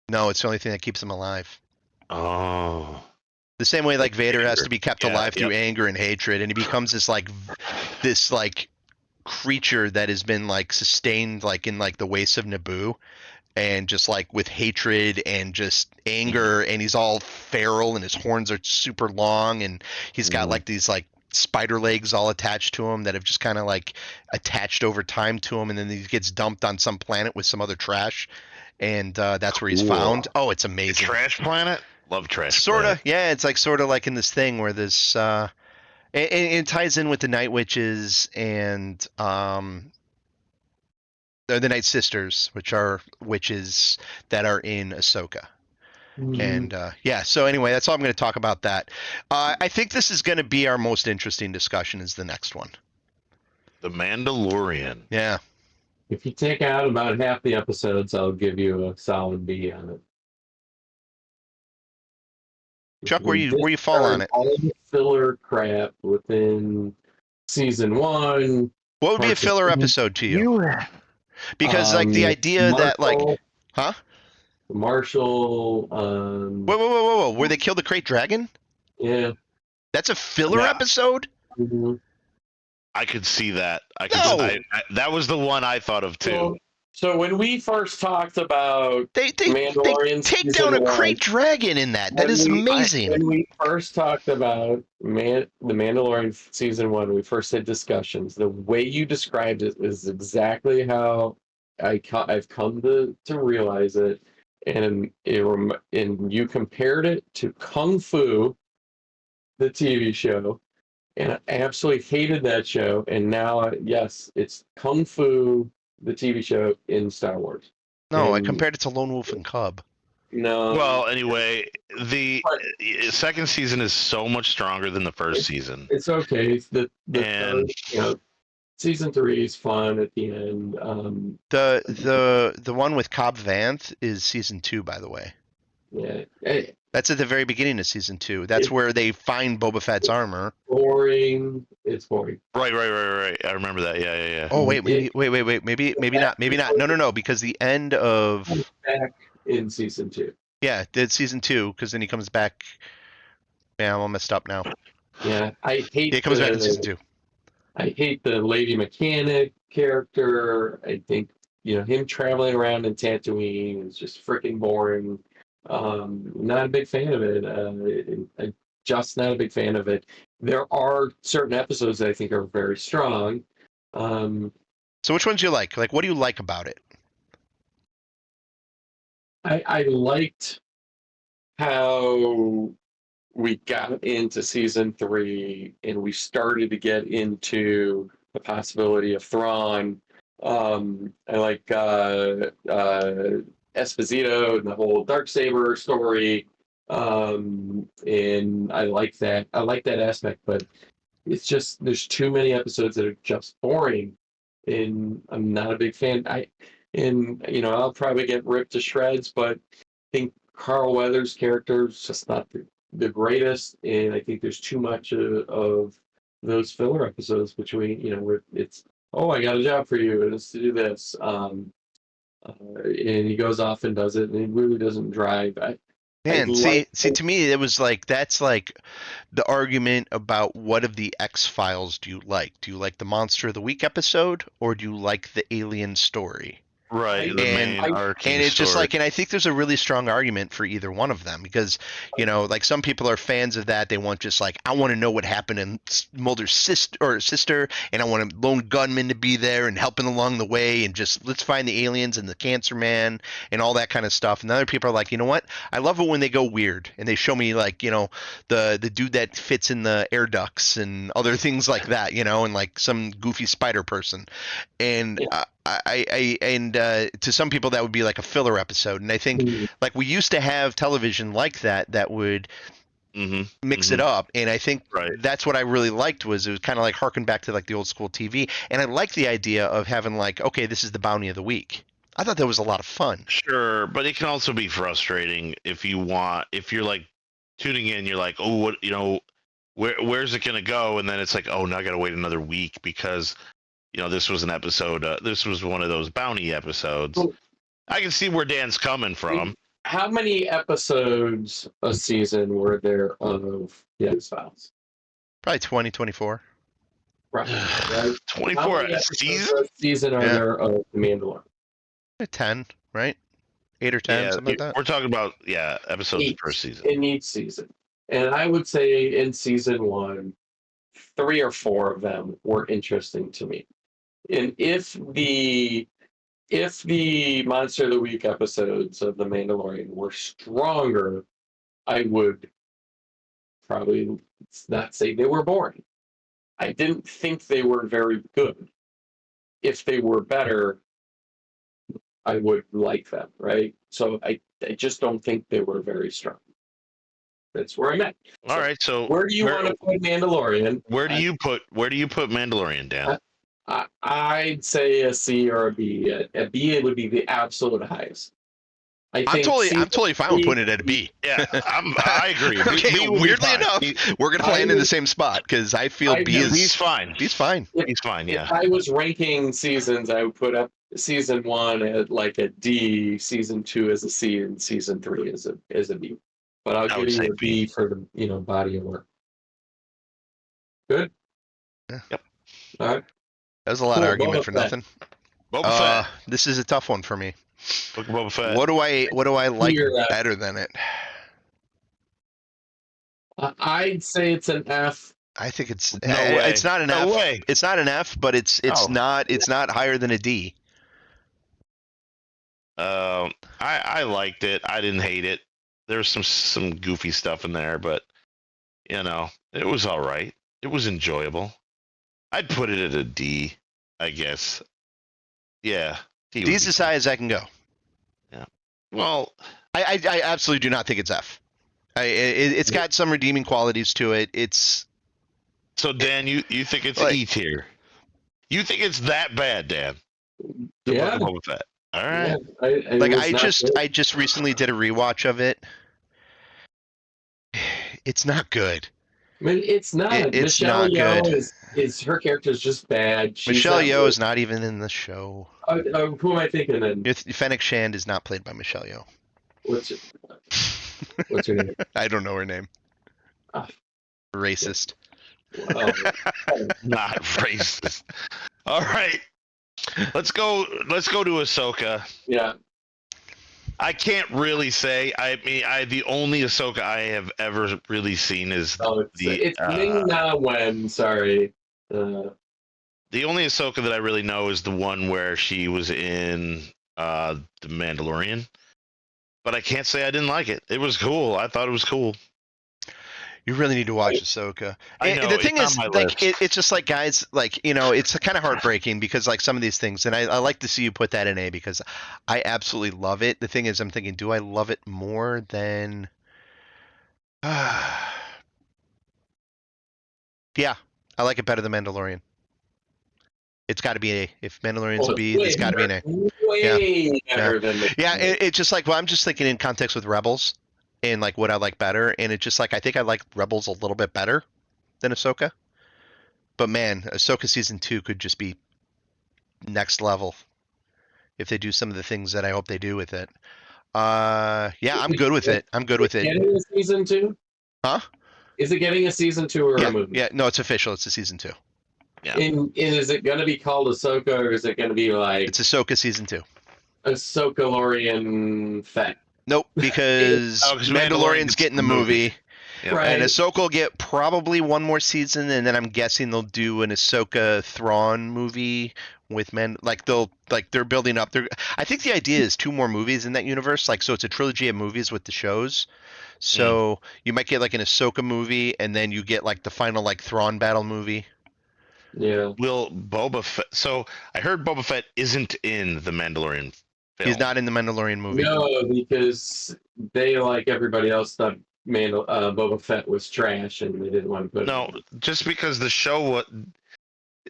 S2: No, it's the only thing that keeps him alive.
S1: Oh.
S2: The same way Vader has to be kept alive through
S1: yep.
S2: anger and hatred, and he becomes this creature that has been sustained in the wastes of Naboo, and just with hatred and just anger, and he's all feral and his horns are super long, and he's got these spider legs all attached to him that have just kind of attached over time to him, and then he gets dumped on some planet with some other trash, and that's where he's found. Oh, it's amazing.
S1: Trash planet? Love trash.
S2: Sorta, planet. Yeah. It's sort of in this thing where this, and it ties in with the Night Witches and the Night Sisters, which are witches that are in Ahsoka. And so anyway, that's all I'm going to talk about that. I think this is going to be our most interesting discussion is the next one.
S1: The Mandalorian.
S2: Yeah.
S3: If you take out about half the episodes, I'll give you a solid B on it.
S2: Chuck, where you fall on it?
S3: All the filler crap within season 1.
S2: What would be a filler episode to you? Because the idea
S3: Marshall,
S2: that huh?
S3: Marshall.
S2: Whoa! Where they killed the Krayt Dragon?
S3: Yeah.
S2: That's a filler episode?
S3: Mm-hmm.
S1: I could see that. That was the one I thought of too.
S3: So when we first talked about
S2: they
S3: Mandalorian,
S2: take down a Krayt Dragon in that. That is amazing.
S3: When we first talked about the Mandalorian season 1, we first had discussions. The way you described it is exactly how I've come to realize it, and you compared it to Kung Fu, the TV show, and I absolutely hated that show. And now, yes, it's Kung Fu, the TV show in Star Wars.
S2: No, I compared it to Lone Wolf and Cub.
S3: No.
S1: Well, anyway, the second season is so much stronger than the first season.
S3: It's okay. The third, season 3 is fun at the end.
S2: The one with Cobb Vanth is season 2, by the way.
S3: Yeah. Hey,
S2: that's at the very beginning of season 2. That's where they find Boba Fett's armor.
S3: Boring. It's boring.
S1: Right. I remember that. Yeah.
S2: Oh wait. Maybe not. No. Because the end of
S3: back in season 2.
S2: Yeah, did season 2 because then he comes back. Yeah, I'm all messed up now.
S3: Yeah, I hate
S2: It comes back in season 2.
S3: I hate the lady mechanic character. I think him traveling around in Tatooine is just freaking boring. Not a big fan of it. I'm just not a big fan of it. There are certain episodes that I think are very strong.
S2: So which ones do you like? Like, what do you like about it?
S3: I liked how we got into season 3 and we started to get into the possibility of Thrawn. I like Esposito and the whole Darksaber story. And I like that. I like that aspect, but it's just there's too many episodes that are just boring, and I'm not a big fan. I'll probably get ripped to shreds, but I think Carl Weathers' character is just not the greatest, and I think there's too much of those filler episodes between where it's I got a job for you and it's to do this, and he goes off and does it, and it really doesn't drive.
S2: Man, see, to me, it was like that's like the argument about what of the X-Files do you like? Do you like the Monster of the Week episode, or do you like the alien story?
S1: Right, the main arcing
S2: And it's just
S1: story.
S2: like, and I think there's a really strong argument for either one of them because, like some people are fans of that. They want just like, I want to know what happened in Mulder's sister, and I want a lone gunman to be there and helping along the way, and just let's find the aliens and the Cancer Man and all that kind of stuff. And other people are like, you know what? I love it when they go weird and they show me like, the dude that fits in the air ducts and other things like that, and like some goofy spider person. And
S3: Yeah.
S2: To some people that would be like a filler episode, and I think like we used to have television like that would mix it up, and I think that's what I really liked was it was kind of like harken back to like the old school TV, and I like the idea of having like, okay, this is the bounty of the week. I thought that was a lot of fun.
S1: Sure, but it can also be frustrating if you're like tuning in, you're like, oh, what, where's it gonna go, and then it's like, oh, now I gotta wait another week because this was an episode. This was one of those bounty episodes. I can see where Dan's coming from.
S3: How many episodes a season were there of the X-Files?
S2: Probably 20, 24.
S3: Right.
S1: 24 a
S3: season are there of The Mandalorian?
S2: 10, right? 8 or 10, something like that.
S1: We're talking about episodes per season.
S3: In each season, and I would say in season 1, 3 or 4 of them were interesting to me. And if the Monster of the Week episodes of The Mandalorian were stronger, I would probably not say they were boring. I didn't think they were very good. If they were better, I would like them, right? So I just don't think they were very strong. That's where I'm at.
S1: All right, so
S3: where do you want to put Mandalorian?
S1: Where do you put Mandalorian, Dan?
S3: I'd say a C or a B. A B would be the absolute highest.
S2: I'm totally fine with putting it at a B.
S1: Yeah, I agree.
S2: Okay, weirdly enough, we're gonna land in the same spot because I feel
S1: B's fine.
S2: B's fine.
S1: He's fine. Yeah.
S3: If I was ranking seasons, I would put up season 1 at like a D, season 2 as a C, and season 3 as a B. But I'll give you a B for the body of work. Good.
S2: Yeah.
S1: Yep.
S3: All right.
S2: That was a lot of argument for nothing.
S1: Boba Fett.
S2: This is a tough one for me.
S1: Book of Boba Fett.
S2: What do I like better than it?
S3: I'd say it's an F.
S2: I think it's
S1: way.
S2: It's not an
S1: No
S2: F.
S1: way.
S2: It's not an F, but it's not higher than a D.
S1: I liked it. I didn't hate it. There's some goofy stuff in there, but it was all right. It was enjoyable. I'd put it at a D, I guess. Yeah.
S2: D's as high as I can go.
S1: Yeah. Well,
S2: I absolutely do not think it's F. It's got some redeeming qualities to it. It's
S1: so Dan, you think it's E tier? You think it's that bad, Dan?
S3: Yeah.
S1: Book of Boba Fett. All right.
S3: Yeah,
S2: I just recently did a rewatch of it. It's not good.
S3: I mean, it's not.
S2: It's
S3: Michelle
S2: not
S3: Yeoh
S2: good.
S3: Is her character's just bad.
S2: Michelle Yeoh is not even in the show.
S3: Who am I thinking then?
S2: Fennec Shand is not played by Michelle Yeoh.
S3: What's her name?
S2: I don't know her name.
S3: Ah.
S2: Racist.
S3: Well,
S1: Not racist. All right. Let's go to Ahsoka.
S3: yeah.
S1: I can't really say. I mean, the only Ahsoka I have ever really seen is
S3: Oh, it's Ming Na Wen. Sorry.
S1: the only Ahsoka that I really know is the one where she was in The Mandalorian. But I can't say I didn't like it. It was cool. I thought it was cool.
S2: You really need to watch Ahsoka.
S1: I know,
S2: The thing
S1: it's
S2: is,
S1: on my
S2: like,
S1: list.
S2: it's just like, guys, like, it's kind of heartbreaking because, like, some of these things, and I like to see you put that in A because I absolutely love it. The thing is, I'm thinking, do I love it more than? Yeah, I like it better than Mandalorian. It's got to be A. If Mandalorian's a B, it's got to be an A.
S3: Way better than the
S2: Yeah, it's just like, well, I'm just thinking in context with Rebels and like what I like better, and it's just like I think I like Rebels a little bit better than Ahsoka. But man, Ahsoka season 2 could just be next level if they do some of the things that I hope they do with it. Yeah, I'm good with it. I'm good with it.
S3: Getting a season 2?
S2: Huh?
S3: Is it getting a season 2 or
S2: Yeah,
S3: a movie?
S2: yeah. No, it's official. It's a season 2.
S1: Yeah.
S3: And is it going to be called Ahsoka, or is it going to be like
S2: It's Ahsoka season 2.
S3: Ahsoka-Lorian Fett?
S2: Nope, because
S1: 'cause
S2: Mandalorian's getting the movie.
S1: Yeah.
S3: Right.
S2: And Ahsoka will get probably one more season, and then I'm guessing they'll do an Ahsoka Thrawn movie with they're building up. I think the idea is 2 more movies in that universe, like so it's a trilogy of movies with the shows. So you might get like an Ahsoka movie, and then you get like the final like Thrawn battle movie.
S3: Yeah.
S1: Will Boba Fett? So I heard Boba Fett isn't in the Mandalorian film.
S2: He's not in the Mandalorian movie.
S3: No, because they, like everybody else, thought Boba Fett was trash, and they didn't want to put
S1: No,
S3: it.
S1: just because the show,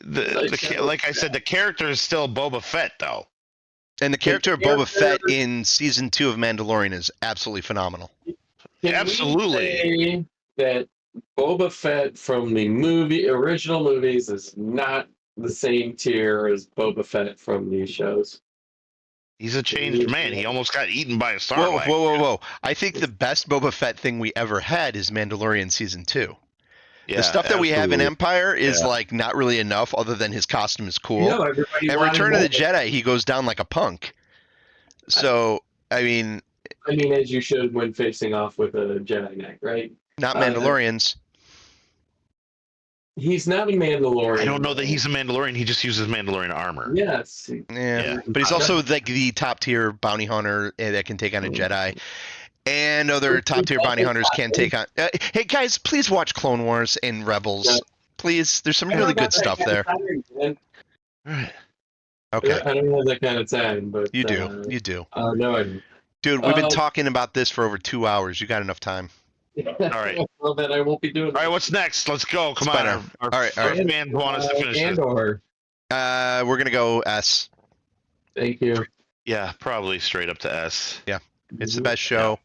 S1: like I said, the character is still Boba Fett, though.
S2: And the character of Boba Fett in season 2 of Mandalorian is absolutely phenomenal.
S3: Can
S1: Absolutely.
S3: we say that Boba Fett from the original movies is not the same tier as Boba Fett from these shows?
S1: He's a changed man. He almost got eaten by a
S2: Whoa,
S1: Sarlacc.
S2: whoa. I think the best Boba Fett thing we ever had is Mandalorian season 2.
S1: Yeah,
S2: The stuff that we have in
S1: absolutely.
S2: Empire is like not really enough other than his costume is cool.
S3: No, everybody
S2: And
S3: wanted
S2: Return of the
S3: more.
S2: Jedi, he goes down like a punk. So, I mean,
S3: as you should when facing off with a Jedi Knight, right?
S2: not Mandalorians.
S3: He's not a Mandalorian.
S1: I don't know that he's a Mandalorian. He just uses Mandalorian armor.
S3: Yes.
S2: Yeah, but he's also like the top tier bounty hunter that can take on a Jedi. And other top tier bounty hunters can take on. Hey guys, please watch Clone Wars and Rebels.
S3: Yeah.
S2: Please, there's some really good stuff there.
S1: Right.
S2: Okay,
S3: I don't have that kind of time, but
S2: you do. You do.
S3: No, I don't.
S2: Dude, we've been talking about this for over 2 hours. You got enough time.
S1: All right.
S3: Well, then I won't be doing.
S1: All right, what's next? Let's go. Come
S2: Spider.
S1: on. Our
S2: All right.
S1: fans want us to finish this.
S3: Andor.
S2: We're gonna go S.
S3: Thank you.
S1: Yeah, probably straight up to S.
S2: It's the best show.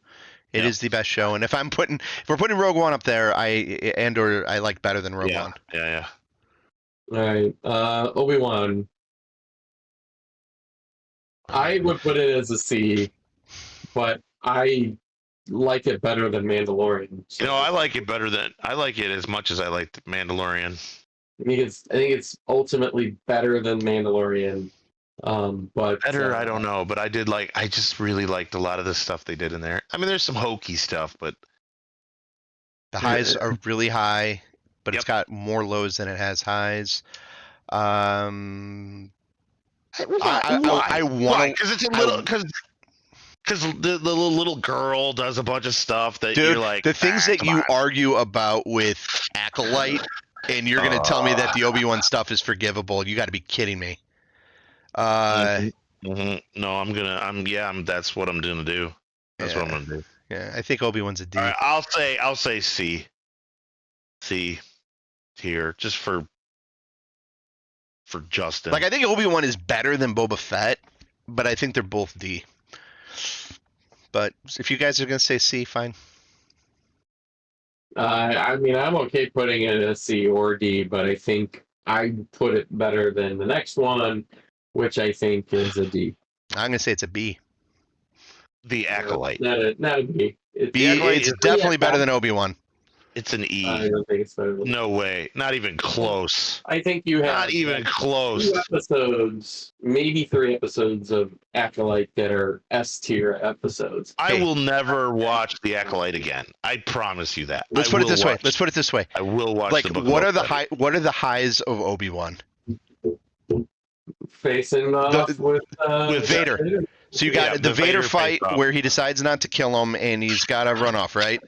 S2: It
S1: Yeah.
S2: is the best show. And if we're putting Rogue One up there, Andor I like better than Rogue One.
S1: Yeah.
S3: All right. Obi-Wan. I would put it as a C, but I like it better than Mandalorian. So
S1: You know, I like it as much as I like the Mandalorian.
S3: I think it's ultimately better than Mandalorian. But
S1: Better, I don't know, but I just really liked a lot of the stuff they did in there. I mean, there's some hokey stuff, but
S2: The highs are really high, but it's
S1: Yep.
S2: got more lows than it has highs.
S1: why?
S2: I want
S1: Because it's a little because the little girl does a bunch of stuff that
S2: Dude,
S1: you're like
S2: the things that
S1: come
S2: you
S1: on.
S2: argue about with Acolyte, and you're going to tell me that the Obi-Wan stuff is forgivable. You got to be kidding me.
S1: Mhm. That's what I'm gonna do. That's what I'm gonna do.
S2: Yeah, I think Obi-Wan's a D.
S1: All right, I'll say C tier just for Justin.
S2: Like, I think Obi-Wan is better than Boba Fett, but I think they're both D. But if you guys are going to say C, fine.
S3: I'm okay putting it as C or D, but I think I put it better than the next one, which I think is a D.
S2: I'm going to say it's a B.
S1: The Acolyte.
S3: Not a B.
S2: B, it's definitely better than Obi-Wan.
S1: It's an
S3: I
S1: E.
S3: don't think so.
S1: No way. Not even close.
S3: I think you have
S1: Not even close.
S3: 2 episodes, maybe 3 episodes of Acolyte that are S tier episodes.
S1: I will never watch The Acolyte again. I promise you that.
S2: Let's put it this way. Let's put it this way.
S1: I will watch
S2: Like,
S1: the Book
S2: what
S1: of
S2: are the
S1: Boba Fett.
S2: what are the highs of Obi-Wan?
S3: Facing off with
S2: Vader. So you got
S1: Yeah,
S2: the
S1: the
S2: Vader
S1: Vader
S2: fight
S1: face-off.
S2: where he decides not to kill him and he's got to run off, right?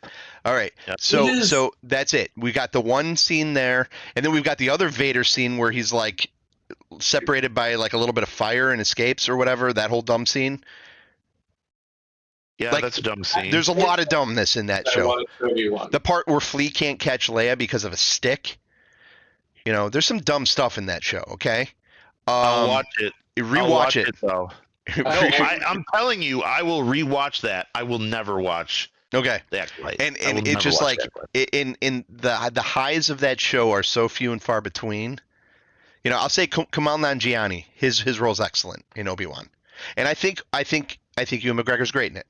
S2: All right.
S1: Yep.
S2: So that's it. We got the one scene there, and then we've got the other Vader scene where he's like separated by like a little bit of fire and escapes or whatever. That whole dumb scene.
S1: Yeah,
S2: Like,
S1: that's a dumb scene.
S2: There's a lot of dumbness in that show.
S3: Obi-Wan.
S2: The part where Flea can't catch Leia because of a stick. You know, there's some dumb stuff in that show. Okay.
S1: I'll watch it.
S2: Rewatch
S1: I'll watch
S2: it.
S1: though. I'm telling you, I will rewatch that. I will never watch
S2: Okay.
S1: The Acolyte.
S2: And
S1: I will
S2: it's
S1: never
S2: just
S1: watch
S2: like
S1: The Acolyte.
S2: in the highs of that show are so few and far between. You know, I'll say Kumail Nanjiani, his role's excellent in Obi-Wan, and I think Ewan McGregor's great in it.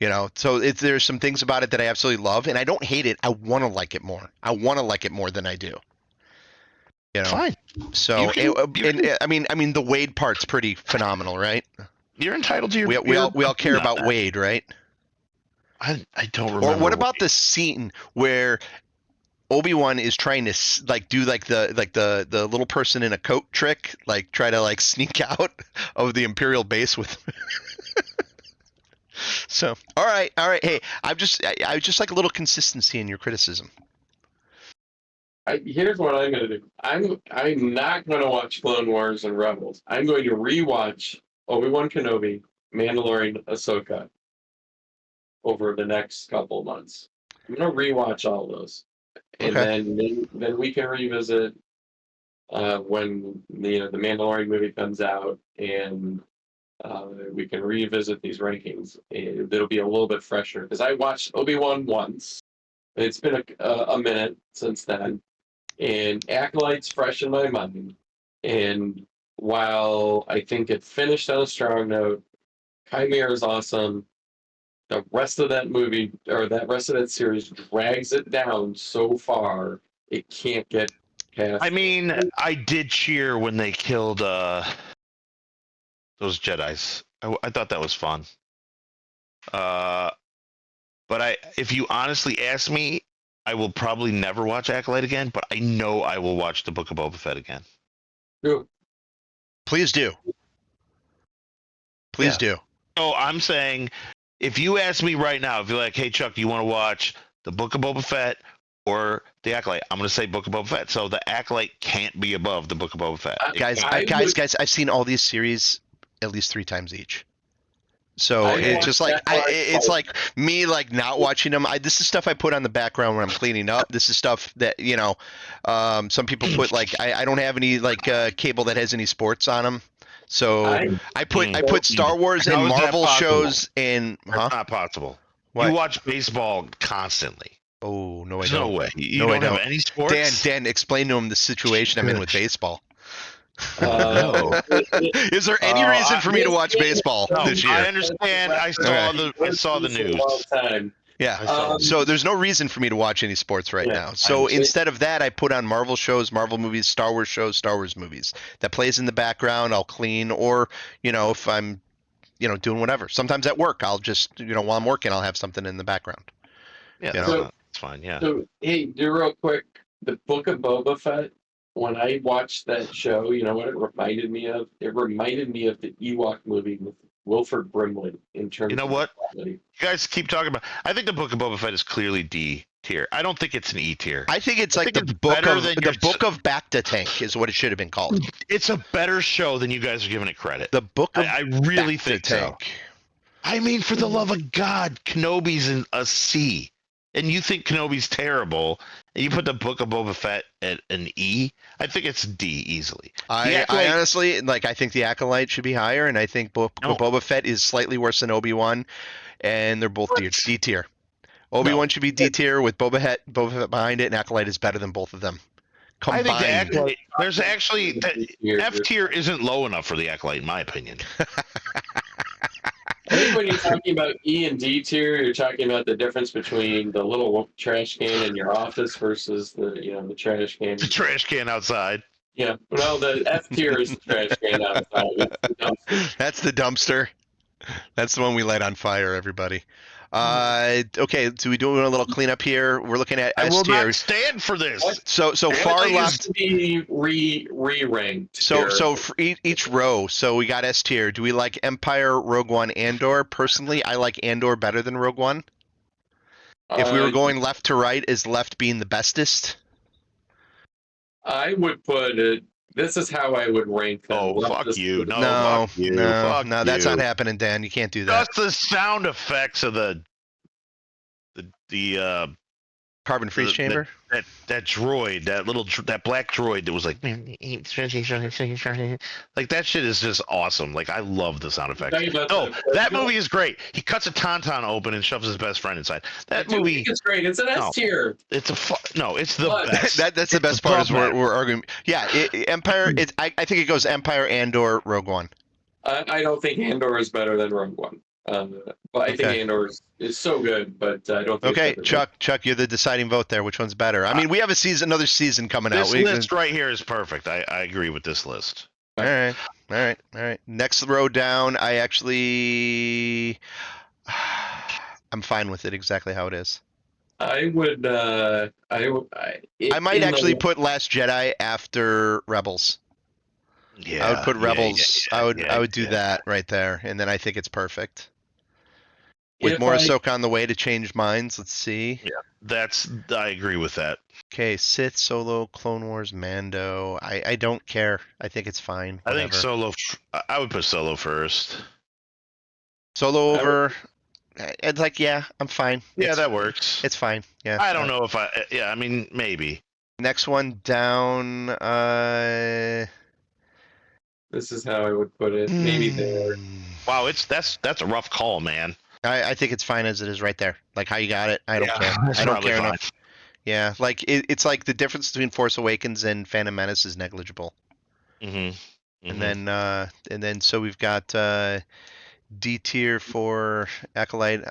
S2: You know, so there's some things about it that I absolutely love, and I don't hate it. I want to like it more. I want to like it more than I do. You know,
S1: Fine.
S2: so I mean the Wade part's pretty phenomenal, right?
S1: You're entitled to your.
S2: We all care about
S1: that.
S2: Wade, right?
S1: I don't remember.
S2: Or what about the scene where Obi-Wan is trying to like do like the little person in a coat trick, like try to like sneak out of the Imperial base with. So all right. Hey, I just like a little consistency in your criticism.
S3: Here's what I'm going to do. I'm not going to watch Clone Wars and Rebels. I'm going to rewatch Obi-Wan Kenobi, Mandalorian, Ahsoka over the next couple of months. I'm going to rewatch all those, and then we can revisit when the Mandalorian movie comes out, and we can revisit these rankings. It'll be a little bit fresher because I watched Obi-Wan once. It's been a minute since then. And Acolyte's fresh in my mind. And while I think it finished on a strong note, Chimera is awesome. The rest of that movie, or that rest of that series, drags it down so far, it can't get past.
S1: I mean, I did cheer when they killed those Jedis. I thought that was fun. But if you honestly ask me, I will probably never watch Acolyte again, but I know I will watch the Book of Boba Fett again.
S3: True.
S2: Please do. Please do.
S1: Oh, I'm saying, if you ask me right now, if you're like, hey, Chuck, do you want to watch the Book of Boba Fett or the Acolyte? I'm going to say Book of Boba Fett. So the Acolyte can't be above the Book of Boba Fett.
S2: Guys, I've seen all these series at least 3 times each. So it's just like it's like me like not watching them. This is stuff I put on the background when I'm cleaning up. This is stuff that some people put like I don't have any like cable that has any sports on them. So I put Star Wars and Marvel shows and
S1: That's not possible.
S2: What?
S1: You watch baseball constantly.
S2: Oh no, I
S1: There's
S2: don't.
S1: no way. You don't have any sports.
S2: Dan, explain to him the situation I'm in with baseball.
S1: No.
S2: Is there any reason for me to watch baseball this year?
S1: I understand. I saw the news.
S2: Yeah. So there's no reason for me to watch any sports right now. So instead of that, I put on Marvel shows, Marvel movies, Star Wars shows, Star Wars movies. That plays in the background. I'll clean, or if I'm doing whatever. Sometimes at work, I'll just while I'm working, I'll have something in the background.
S1: Yeah, that's fine. Yeah.
S3: So hey, do real quick. The Book of Boba Fett. When I watched that show, you know what it reminded me of? It reminded me of the Ewok movie with Wilford Brimley in terms.
S1: You know what? You guys keep talking about. I think the Book of Boba Fett is clearly D tier. I don't think it's an E tier.
S2: I think it's like the book of Bacta Tank is what it should have been called.
S1: It's a better show than you guys are giving it credit.
S2: The book of
S1: I really think
S2: Tank.
S1: So. I mean, for the love of God, Kenobi's in a C. And you think Kenobi's terrible, and you put the Book of Boba Fett at an E, I think it's D easily.
S2: I honestly, I think the Acolyte should be higher, and I think Book of Boba Fett is slightly worse than Obi-Wan, and they're both D tier. Obi-Wan should be D tier with Boba Fett behind it, and Acolyte is better than both of them. Combined.
S1: I think the Acolyte, there's actually, F tier isn't low enough for the Acolyte, in my opinion.
S3: when you're talking about E and D tier, you're talking about the difference between the little trash can in your office versus the trash can.
S1: The trash can outside.
S3: Yeah, well, the F tier is the trash can outside. It's the dumpster.
S2: That's the dumpster. That's the one we light on fire, everybody. Okay, so we do a little cleanup here. We're looking at
S1: I
S2: S
S1: will
S2: tier.
S1: not stand for this.
S3: What?
S2: So far
S3: Everything is
S2: left.
S3: to be re-ranked.
S2: So for each row. So we got S tier. Do we like Empire, Rogue One, Andor? Personally, I like Andor better than Rogue One. If we were going left to right, is left being the bestest?
S3: I would put it. This is how I would rank them.
S1: Oh, fuck
S3: Leftist
S1: you.
S3: to-
S1: No, fuck you. Fuck
S2: no, that's
S1: you.
S2: not happening, Dan. You can't do that.
S1: Just the sound effects of the
S2: Carbon freeze chamber.
S1: that droid, that black droid that was like that shit is just awesome. Like, I love the sound effects.
S3: Tell you about
S1: No,
S3: the-
S1: that movie is great. He cuts a tauntaun open and shoves his best friend inside.
S3: I
S1: That
S3: do
S1: movie,
S3: think it's great. It's an S tier.
S1: it's no, it's the
S3: But-
S1: best.
S2: That's the best part is
S1: Love that.
S2: we're arguing. Yeah, Empire. I think it goes Empire, Andor, Rogue One.
S3: I don't think Andor is better than Rogue One. But I think
S2: Okay.
S3: Andor is so good, but I don't think.
S2: Okay,
S3: it's better
S2: Chuck, you're the deciding vote there. Which one's better? I mean, we have another season coming out.
S1: This list right here is perfect. I agree with this list.
S2: All right. Next row down, I'm fine with it exactly how it is.
S3: I would.
S2: I might actually put Last Jedi after Rebels.
S1: Yeah,
S2: I would put Rebels. I would do
S1: yeah.
S2: that right there, and then I think it's perfect. With more Ahsoka on the way to change minds. Let's see.
S1: Yeah, I agree with that.
S2: Okay, Sith, Solo, Clone Wars, Mando. I don't care. I think it's fine.
S1: I think
S2: Whatever.
S1: Solo. I would put Solo first.
S2: Solo over. It's like, yeah, I'm fine.
S1: Yeah, that works.
S2: It's fine. Yeah.
S1: I don't know if I mean, maybe.
S2: Next one down.
S3: This is how I would put it. Maybe there.
S1: Wow, that's a rough call, man.
S2: I think it's fine as it is right there. Like how you got it. I don't care.
S1: That's
S2: I don't
S1: probably
S2: care
S1: fine.
S2: enough. Yeah, like it's like the difference between Force Awakens and Phantom Menace is negligible.
S1: Mm-hmm.
S2: And then so we've got D tier for Acolyte.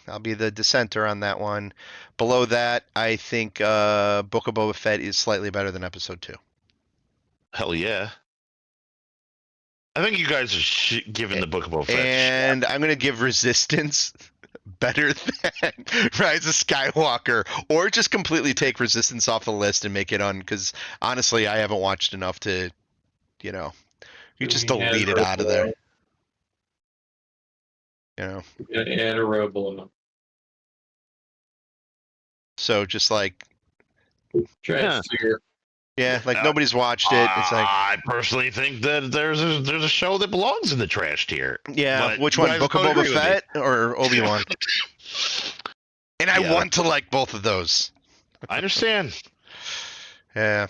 S2: I'll be the dissenter on that one. Below that, I think Book of Boba Fett is slightly better than Episode 2.
S1: Hell yeah. I think you guys are giving the Book of Boba Fett.
S2: And I'm gonna give Resistance better than Rise of Skywalker, or just completely take Resistance off the list and make it on. Because honestly, I haven't watched enough to, you just delete it out of there.
S3: Add a row below.
S2: So just like,
S3: Trash tier.
S2: yeah, like nobody's watched it. It's like,
S1: I personally think that there's a show that belongs in the trash tier.
S2: yeah,
S1: but
S2: which
S1: you
S2: one,
S1: guys
S2: Book of
S1: don't
S2: Boba
S1: agree with me.
S2: Fett or Obi-Wan? And I
S1: Yeah.
S2: want to like both of those.
S1: I understand.
S2: Yeah.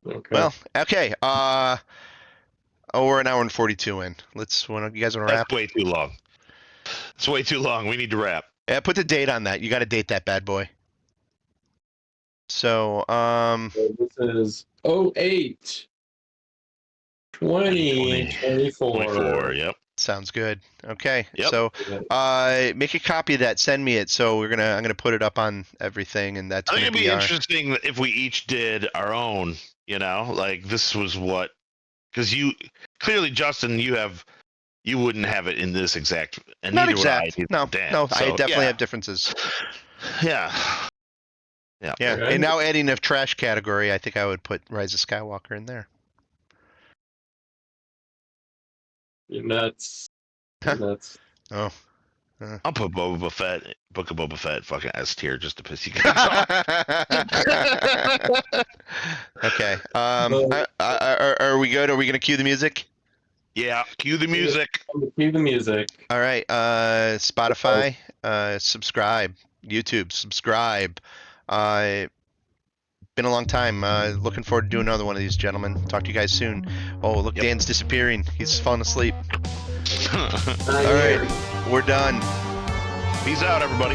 S3: Okay.
S2: Well, okay. We're an hour and 42 in. You guys want to wrap?
S1: That's way too long. It's way too long. We need to wrap.
S2: Yeah, put the date on that. You got to date that bad boy. So,
S3: So this is 08 2024.
S1: 24. Yep.
S2: sounds good. Okay.
S1: Yep.
S2: So, make a copy of that. Send me it. So I'm gonna put it up on everything, and that's
S1: I think
S2: gonna
S1: it'd
S2: be
S1: be
S2: our.
S1: interesting if we each did our own. Like this was what, because you clearly, Justin, you wouldn't have it in this exact. And
S2: Not
S1: neither would I,
S2: exact.
S1: neither
S2: No,
S1: would Dan.
S2: no. I
S1: So,
S2: definitely
S1: yeah.
S2: have differences.
S1: Yeah.
S2: Yeah.
S3: Okay.
S2: And now adding a trash category, I think I would put Rise of Skywalker in there.
S3: You're nuts.
S2: Huh.
S3: You're nuts.
S2: Oh.
S1: I'll put Book of Boba Fett, fucking S tier, just to piss you guys off.
S2: Okay. Are we good? Are we gonna cue the music?
S1: Yeah. Cue the music.
S3: Cue the music.
S2: All right. Spotify, subscribe. YouTube, subscribe. Been a long time. Looking forward to doing another one of these, gentlemen. Talk to you guys soon. Oh, look,
S1: Yep.
S2: Dan's disappearing. He's falling asleep.
S3: All
S2: All right, we're done.
S1: Peace out, everybody.